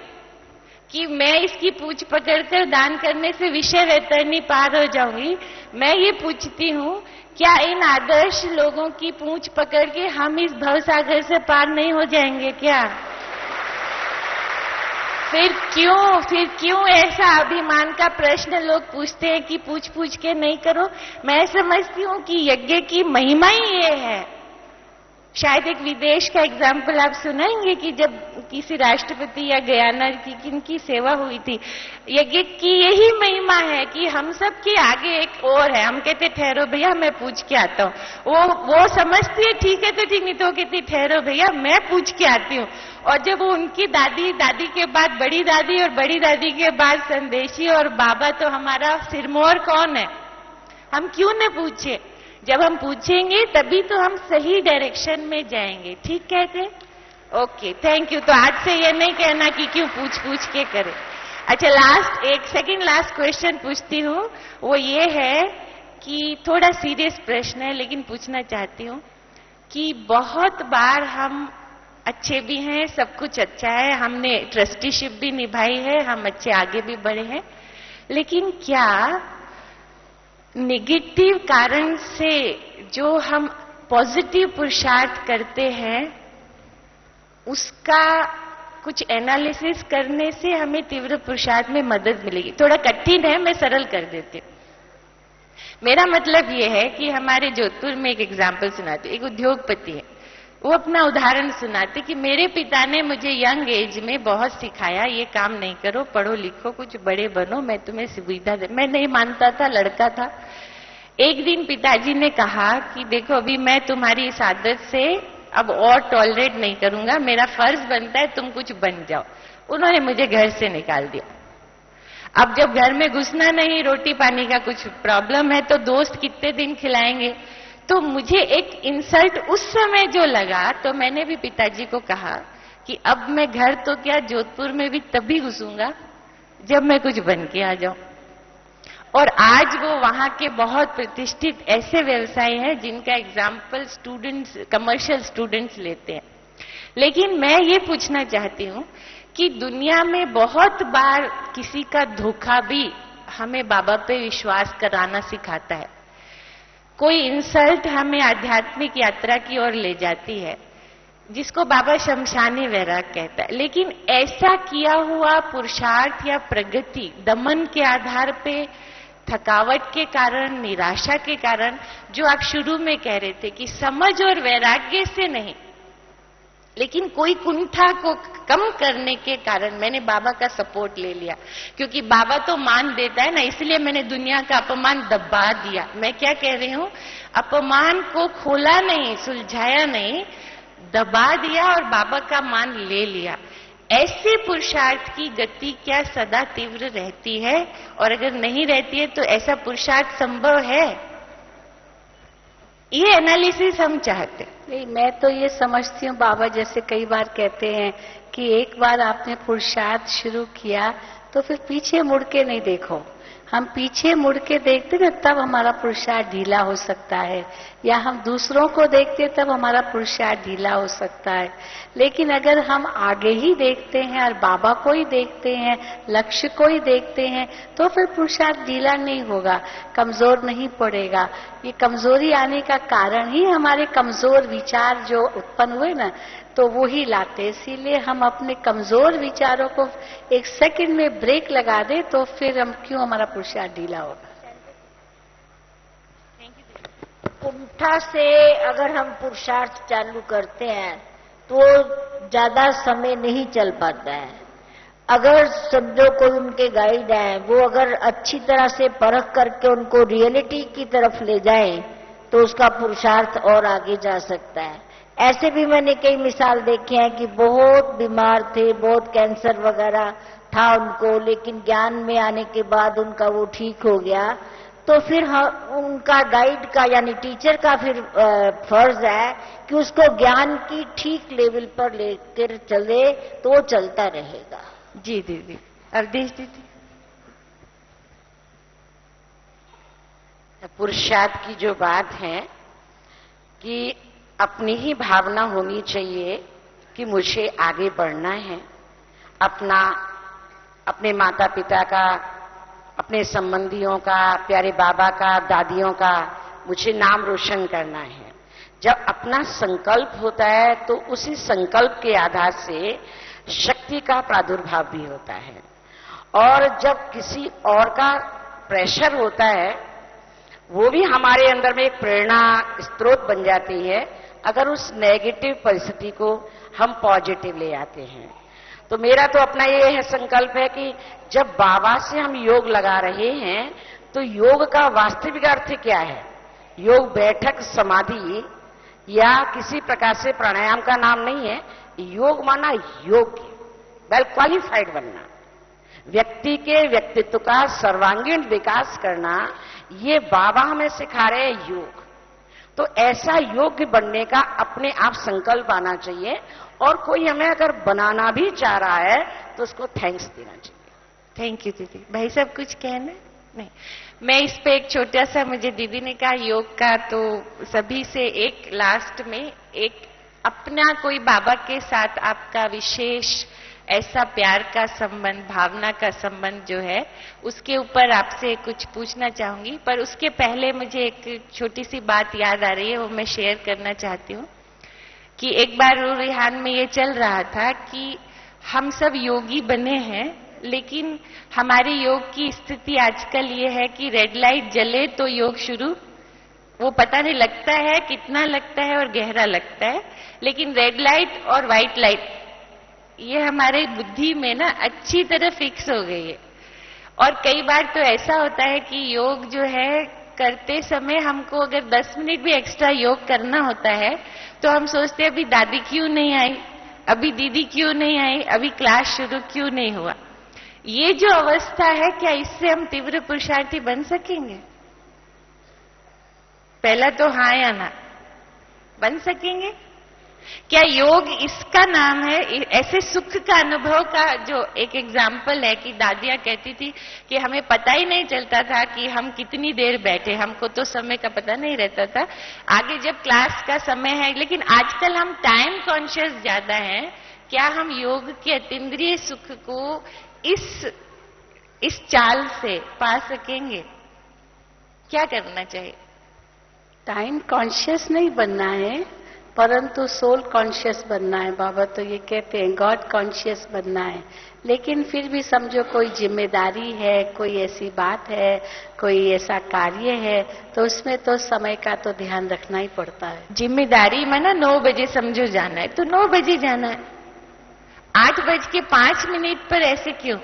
कि मैं इसकी पूंछ पकड़कर दान करने से विषय वैतरणी पार हो जाऊंगी। मैं ये पूछती हूँ, क्या इन आदर्श लोगों की पूंछ पकड़ के हम इस भवसागर से पार नहीं हो जाएंगे क्या? फिर क्यों ऐसा अभिमान का प्रश्न लोग पूछते हैं कि पूछ पूछ के नहीं करो? मैं समझती हूँ कि यज्ञ की महिमा ही ये है। शायद एक विदेश का एग्जाम्पल आप सुनाएंगे कि जब किसी राष्ट्रपति या गयाना की किनकी सेवा हुई थी, यज्ञ की यही महिमा है कि हम सब के आगे एक और है। हम कहते ठहरो भैया मैं पूछ के आता हूँ, वो समझती है ठीक है तो ठीक, नहीं तो कहती ठहरो भैया मैं पूछ के आती हूँ। और जब वो उनकी दादी के बाद बड़ी दादी और बड़ी दादी के बाद संदेशी और बाबा, तो हमारा सिरमौर कौन है? हम क्यों न पूछे? जब हम पूछेंगे तभी तो हम सही डायरेक्शन में जाएंगे। ठीक कहते? Okay, thank you. तो आज से ये नहीं कहना कि क्यों पूछ पूछ के करें। अच्छा, एक सेकंड लास्ट क्वेश्चन पूछती हूँ। वो ये है कि थोड़ा सीरियस प्रश्न है लेकिन पूछना चाहती हूँ कि बहुत बार हम अच्छे भी हैं, सब कुछ अच्छा है, हमने ट्रस्टीशिप भी निभाई है, हम अच्छे आगे भी बढ़े हैं, लेकिन क्या नेगेटिव कारण से जो हम पॉजिटिव पुरुषार्थ करते हैं उसका कुछ एनालिसिस करने से हमें तीव्र पुरुषार्थ में मदद मिलेगी? थोड़ा कठिन है, मैं सरल कर देती हूँ। मेरा मतलब ये है कि हमारे जोधपुर में एक एग्जाम्पल सुनाती, एक उद्योगपति है, वो अपना उदाहरण सुनाते कि मेरे पिता ने मुझे यंग एज में बहुत सिखाया, ये काम नहीं करो, पढ़ो लिखो, कुछ बड़े बनो, मैं तुम्हें सुविधा दे। मैं नहीं मानता था, लड़का था। एक दिन पिताजी ने कहा कि देखो अभी मैं तुम्हारी इस आदत से अब और टॉलरेट नहीं करूंगा, मेरा फर्ज बनता है तुम कुछ बन जाओ। उन्होंने मुझे घर से निकाल दिया। अब जब घर में घुसना नहीं, रोटी पानी का कुछ प्रॉब्लम है, तो दोस्त कितने दिन खिलाएंगे? तो मुझे एक इंसल्ट उस समय जो लगा, तो मैंने भी पिताजी को कहा कि अब मैं घर तो क्या जोधपुर में भी तभी घुसूंगा जब मैं कुछ बन के आ जाऊं। और आज वो वहां के बहुत प्रतिष्ठित ऐसे व्यवसाय हैं जिनका एग्जाम्पल स्टूडेंट्स, कमर्शियल स्टूडेंट्स लेते हैं। लेकिन मैं ये पूछना चाहती हूँ कि दुनिया में बहुत बार किसी का धोखा भी हमें बाबा पे विश्वास कराना सिखाता है। कोई इंसल्ट हमें आध्यात्मिक यात्रा की ओर ले जाती है, जिसको बाबा शमशानी वैराग कहता है। लेकिन ऐसा किया हुआ पुरुषार्थ या प्रगति दमन के आधार पे, थकावट के कारण, निराशा के कारण, जो आप शुरू में कह रहे थे कि समझ और वैराग्य से नहीं, लेकिन कोई कुंठा को कम करने के कारण मैंने बाबा का सपोर्ट ले लिया, क्योंकि बाबा तो मान देता है ना, इसलिए मैंने दुनिया का अपमान दबा दिया। मैं क्या कह रही हूं, अपमान को खोला नहीं, सुलझाया नहीं, दबा दिया और बाबा का मान ले लिया। ऐसे पुरुषार्थ की गति क्या सदा तीव्र रहती है? और अगर नहीं रहती है तो ऐसा पुरुषार्थ संभव है? ये एनालिसिस हम चाहते हैं। नहीं, मैं तो ये समझती हूँ, बाबा जैसे कई बार कहते हैं कि एक बार आपने पुरुषार्थ शुरू किया तो फिर पीछे मुड़ के नहीं देखो। हम पीछे मुड़ के देखते ना, तब हमारा पुरुषार्थ ढीला हो सकता है, या हम दूसरों को देखते तब हमारा पुरुषार्थ ढीला हो सकता है। लेकिन अगर हम आगे ही देखते हैं और बाबा को ही देखते हैं, लक्ष्य को ही देखते हैं, तो फिर पुरुषार्थ ढीला नहीं होगा, कमजोर नहीं पड़ेगा। ये कमजोरी आने का कारण ही हमारे कमजोर विचार जो उत्पन्न हुए ना, तो वो ही लाते। इसीलिए हम अपने कमजोर विचारों को एक सेकंड में ब्रेक लगा दे तो फिर हम क्यों, हमारा पुरुषार्थ ढीला होगा। कुंठा से अगर हम पुरुषार्थ चालू करते हैं तो ज्यादा समय नहीं चल पाता है। अगर समझो कोई उनके गाइड हैं, वो अगर अच्छी तरह से परख करके उनको रियलिटी की तरफ ले जाएं तो उसका पुरुषार्थ और आगे जा सकता है। ऐसे भी मैंने कई मिसाल देखे हैं कि बहुत बीमार थे, बहुत कैंसर वगैरह था उनको, लेकिन ज्ञान में आने के बाद उनका वो ठीक हो गया। तो फिर उनका गाइड का यानी टीचर का फिर फर्ज है कि उसको ज्ञान की ठीक लेवल पर लेकर चले तो वो चलता रहेगा। जी दीदी। अवधेश दीदी। पुरुषार्थ की जो बात है कि अपनी ही भावना होनी चाहिए कि मुझे आगे बढ़ना है, अपने माता पिता का, अपने संबंधियों का, प्यारे बाबा का, दादियों का मुझे नाम रोशन करना है। जब अपना संकल्प होता है तो उसी संकल्प के आधार से शक्ति का प्रादुर्भाव भी होता है। और जब किसी और का प्रेशर होता है वो भी हमारे अंदर में एक प्रेरणा स्रोत बन जाती है अगर उस नेगेटिव परिस्थिति को हम पॉजिटिव ले आते हैं। तो मेरा तो अपना ये है संकल्प है कि जब बाबा से हम योग लगा रहे हैं तो योग का वास्तविक अर्थ क्या है? योग बैठक समाधि या किसी प्रकार से प्राणायाम का नाम नहीं है। योग माना योग्य, वेल क्वालिफाइड बनना, व्यक्ति के व्यक्तित्व का सर्वांगीण विकास करना, ये बाबा हमें सिखा रहे हैं योग। तो ऐसा योग्य बनने का अपने आप संकल्प आना चाहिए और कोई हमें अगर बनाना भी चाह रहा है तो उसको थैंक्स देना चाहिए। थैंक यू दीदी। भाई साहब कुछ कहना? नहीं, मैं इस पे एक छोटा सा, मुझे दीदी ने कहा योग का, तो सभी से एक लास्ट में एक अपना कोई बाबा के साथ आपका विशेष ऐसा प्यार का संबंध, भावना का संबंध जो है, उसके ऊपर आपसे कुछ पूछना चाहूंगी। पर उसके पहले मुझे एक छोटी सी बात याद आ रही है, वो मैं शेयर करना चाहती हूँ कि एक बार रूरिहान में ये चल रहा था कि हम सब योगी बने हैं, लेकिन हमारे योग की स्थिति आजकल ये है कि रेड लाइट जले तो योग शुरू, वो पता नहीं लगता है कितना लगता है और गहरा लगता है, लेकिन रेड लाइट और व्हाइट लाइट ये हमारे बुद्धि में ना अच्छी तरह फिक्स हो गई है। और कई बार तो ऐसा होता है कि योग जो है करते समय हमको अगर 10 मिनट भी एक्स्ट्रा योग करना होता है तो हम सोचते हैं अभी दादी क्यों नहीं आई, अभी दीदी क्यों नहीं आई, अभी क्लास शुरू क्यों नहीं हुआ। ये जो अवस्था है, क्या इससे हम तीव्र पुरुषार्थी बन सकेंगे? पहला तो हाँ या ना, बन सकेंगे क्या? योग इसका नाम है, ऐसे सुख का अनुभव का जो एक एग्जाम्पल है कि दादियां कहती थी कि हमें पता ही नहीं चलता था कि हम कितनी देर बैठे, हमको तो समय का पता नहीं रहता था, आगे जब क्लास का समय है। लेकिन आजकल हम टाइम कॉन्शियस ज्यादा हैं, क्या हम योग के अतीन्द्रिय सुख को इस चाल से पा सकेंगे? क्या करना चाहिए? टाइम कॉन्शियस नहीं बनना है, परंतु सोल कॉन्शियस बनना है। बाबा तो ये कहते हैं गॉड कॉन्शियस बनना है। लेकिन फिर भी समझो कोई जिम्मेदारी है, कोई ऐसी बात है, कोई ऐसा कार्य है, तो उसमें तो समय का तो ध्यान रखना ही पड़ता है। जिम्मेदारी माना 9 बजे समझो जाना है तो 9 बजे जाना है, 8:05 पर ऐसे क्यों?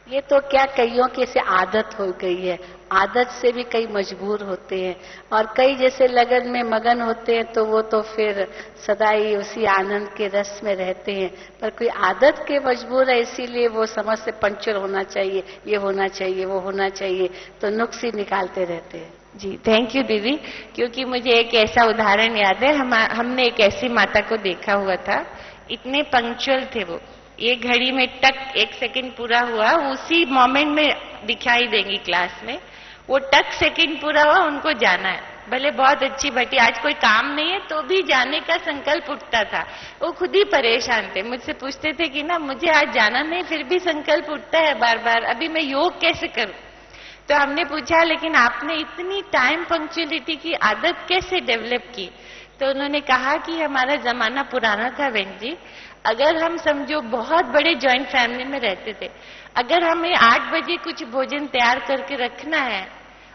ये तो क्या कईयों की से आदत हो गई है, आदत से भी कई मजबूर होते हैं और कई जैसे लगन में मगन होते हैं तो वो तो फिर सदा ही उसी आनंद के रस में रहते हैं। पर कोई आदत के मजबूर है, इसीलिए वो समझ से पंक्चर होना चाहिए, ये होना चाहिए, वो होना चाहिए, तो नुक्स ही निकालते रहते हैं। जी थैंक यू दीदी। क्योंकि मुझे एक ऐसा उदाहरण याद है, हमने एक ऐसी माता को देखा हुआ था, इतने पंक्चुअल थे वो, ये घड़ी में टक 1 सेकंड पूरा हुआ, उसी मोमेंट में दिखाई देंगी क्लास में, वो टक सेकंड पूरा हुआ, उनको जाना है। भले बहुत अच्छी बेटी, आज कोई काम नहीं है तो भी जाने का संकल्प उठता था। वो खुद ही परेशान थे, मुझसे पूछते थे कि ना मुझे आज जाना नहीं, फिर भी संकल्प उठता है बार बार, अभी मैं योग कैसे करूं? तो हमने पूछा लेकिन आपने इतनी टाइम पंक्चुअलिटी की आदत कैसे डेवलप की? तो उन्होंने कहा कि हमारा जमाना पुराना था बहन जी, अगर हम समझो बहुत बड़े जॉइंट फैमिली में रहते थे, अगर हमें 8 बजे कुछ भोजन तैयार करके रखना है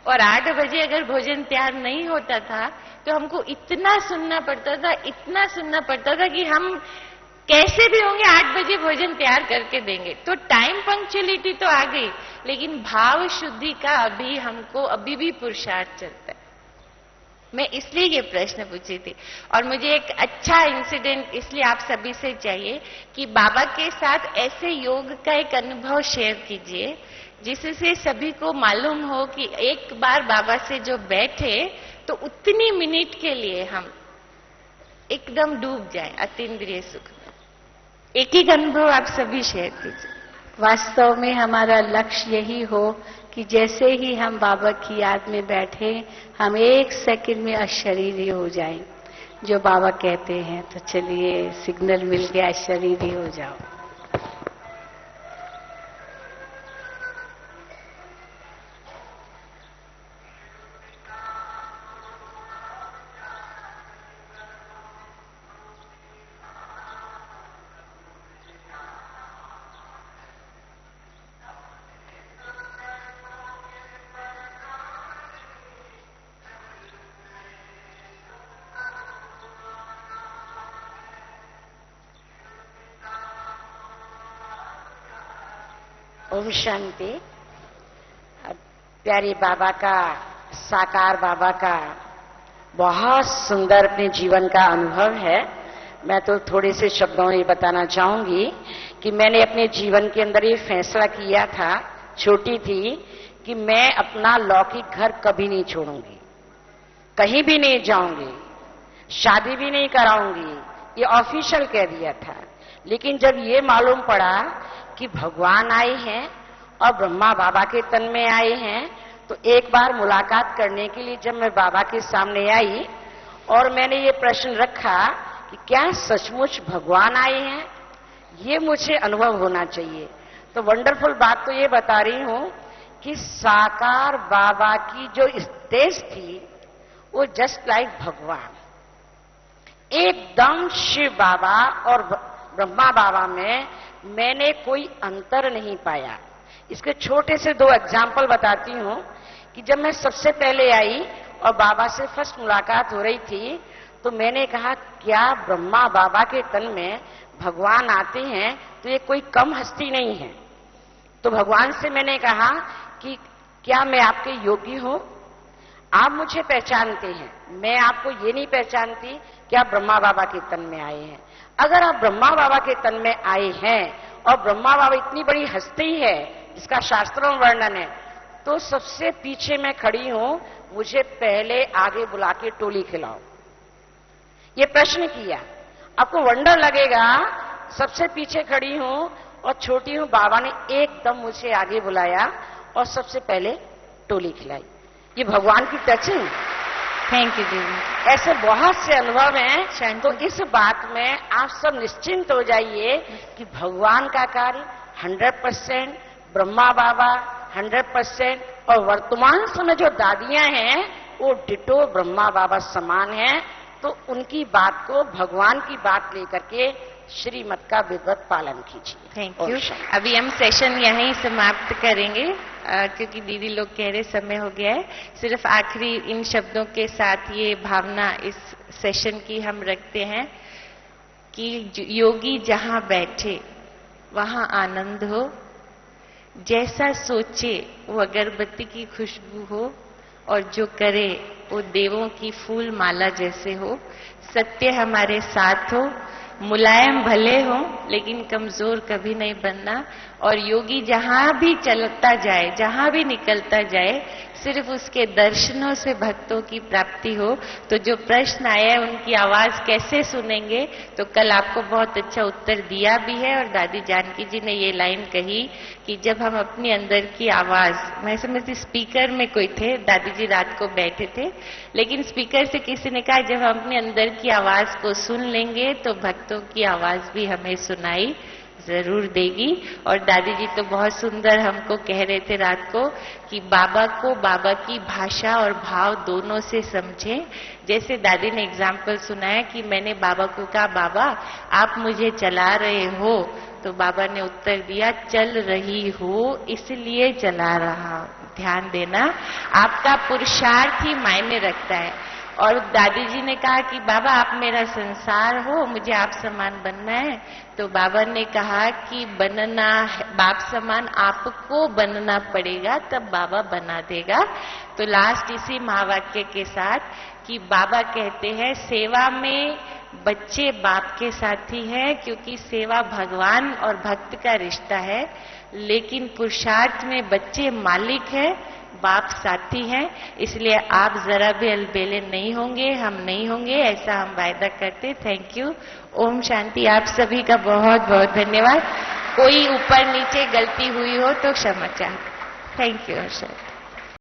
और 8 बजे अगर भोजन तैयार नहीं होता था तो हमको इतना सुनना पड़ता था कि हम कैसे भी होंगे 8 बजे भोजन तैयार करके देंगे। तो टाइम पंक्चुअलिटी तो आ गई, लेकिन भाव शुद्धि का अभी भी पुरुषार्थ चलता है। मैं इसलिए ये प्रश्न पूछी थी, और मुझे एक अच्छा इंसिडेंट इसलिए आप सभी से चाहिए कि बाबा के साथ ऐसे योग का एक अनुभव शेयर कीजिए जिससे सभी को मालूम हो कि एक बार बाबा से जो बैठे तो उतनी मिनट के लिए हम एकदम डूब जाएं अतीन्द्रिय सुख में। एक एक अनुभव आप सभी शेयर कीजिए। वास्तव में हमारा लक्ष्य यही हो कि जैसे ही हम बाबा की याद में बैठे हम 1 सेकंड में अशरीरी हो जाएं, जो बाबा कहते हैं। तो चलिए, सिग्नल मिल गया, अशरीरी हो जाओ। ओम शांति। प्यारे बाबा का, साकार बाबा का बहुत सुंदर अपने जीवन का अनुभव है। मैं तो थोड़े से शब्दों में बताना चाहूंगी कि मैंने अपने जीवन के अंदर ये फैसला किया था, छोटी थी, कि मैं अपना लौकिक घर कभी नहीं छोड़ूंगी, कहीं भी नहीं जाऊंगी, शादी भी नहीं कराऊंगी, ये ऑफिशियल कह दिया था। लेकिन जब ये मालूम पड़ा कि भगवान आए हैं और ब्रह्मा बाबा के तन में आए हैं, तो एक बार मुलाकात करने के लिए जब मैं बाबा के सामने आई और मैंने ये प्रश्न रखा कि क्या सचमुच भगवान आए हैं, ये मुझे अनुभव होना चाहिए। तो वंडरफुल बात तो ये बता रही हूं कि साकार बाबा की जो स्टेज थी वो जस्ट लाइक भगवान, एकदम शिव बाबा और ब्रह्मा बाबा में मैंने कोई अंतर नहीं पाया। इसके छोटे से 2 एग्जाम्पल बताती हूं कि जब मैं सबसे पहले आई और बाबा से फर्स्ट मुलाकात हो रही थी तो मैंने कहा क्या ब्रह्मा बाबा के तन में भगवान आते हैं तो ये कोई कम हस्ती नहीं है। तो भगवान से मैंने कहा कि क्या मैं आपके योगी हूं, आप मुझे पहचानते हैं, मैं आपको ये नहीं पहचानती कि आप ब्रह्मा बाबा के तन में आए हैं। अगर आप ब्रह्मा बाबा के तन में आए हैं और ब्रह्मा बाबा इतनी बड़ी हस्ती है जिसका शास्त्रों में वर्णन है, तो सबसे पीछे मैं खड़ी हूं, मुझे पहले आगे बुला के टोली खिलाओ। ये प्रश्न किया। आपको वंडर लगेगा, सबसे पीछे खड़ी हूं और छोटी हूं, बाबा ने एकदम मुझे आगे बुलाया और सबसे पहले टोली खिलाई। ये भगवान की टचिंग। थैंक यू दीदी। ऐसे बहुत से अनुभव हैं। तो इस बात में आप सब निश्चिंत हो जाइए कि भगवान का कार्य 100%, ब्रह्मा बाबा 100%, और वर्तमान समय जो दादियां हैं वो डिटो ब्रह्मा बाबा समान हैं। तो उनकी बात को भगवान की बात लेकर के श्रीमत का विधिवत पालन कीजिए। Thank you. अभी हम सेशन यहीं समाप्त करेंगे क्योंकि दीदी लोग कह रहे समय हो गया है। सिर्फ आखिरी इन शब्दों के साथ ये भावना इस सेशन की हम रखते हैं कि योगी जहां बैठे वहां आनंद हो, जैसा सोचे वो अगरबत्ती की खुशबू हो, और जो करे वो देवों की फूल माला जैसे हो। सत्य हमारे साथ हो, मुलायम भले हो लेकिन कमजोर कभी नहीं बनना। और योगी जहां भी चलता जाए, जहां भी निकलता जाए, सिर्फ उसके दर्शनों से भक्तों की प्राप्ति हो। तो जो प्रश्न आया उनकी आवाज कैसे सुनेंगे, तो कल आपको बहुत अच्छा उत्तर दिया भी है। और दादी जानकी जी ने ये लाइन कही कि जब हम अपने अंदर की आवाज, मैं समझती स्पीकर में कोई थे, दादी जी रात को बैठे थे, लेकिन स्पीकर से किसी ने कहा जब हम अपने अंदर की आवाज को सुन लेंगे तो भक्तों की आवाज भी हमें सुनाई जरूर देगी। और दादी जी तो बहुत सुंदर हमको कह रहे थे रात को कि बाबा को बाबा की भाषा और भाव दोनों से समझें। जैसे दादी ने एग्जाम्पल सुनाया कि मैंने बाबा को कहा बाबा आप मुझे चला रहे हो तो बाबा ने उत्तर दिया, चल रही हो इसलिए चला रहा हूं। ध्यान देना, आपका पुरुषार्थ ही मायने रखता है। और दादी जी ने कहा कि बाबा आप मेरा संसार हो, मुझे आप समान बनना है। तो बाबा ने कहा कि बनना है बाप समान आपको बनना पड़ेगा, तब बाबा बना देगा। तो लास्ट इसी महावाक्य के साथ कि बाबा कहते हैं सेवा में बच्चे बाप के साथी हैं, क्योंकि सेवा भगवान और भक्त का रिश्ता है, लेकिन पुरुषार्थ में बच्चे मालिक हैं, बाप साथी हैं। इसलिए आप जरा भी अलबेले नहीं होंगे, हम नहीं होंगे, ऐसा हम वायदा करते। Thank you. ओम शांति। आप सभी का बहुत बहुत धन्यवाद। कोई ऊपर नीचे गलती हुई हो तो क्षमा चाहते। Thank you.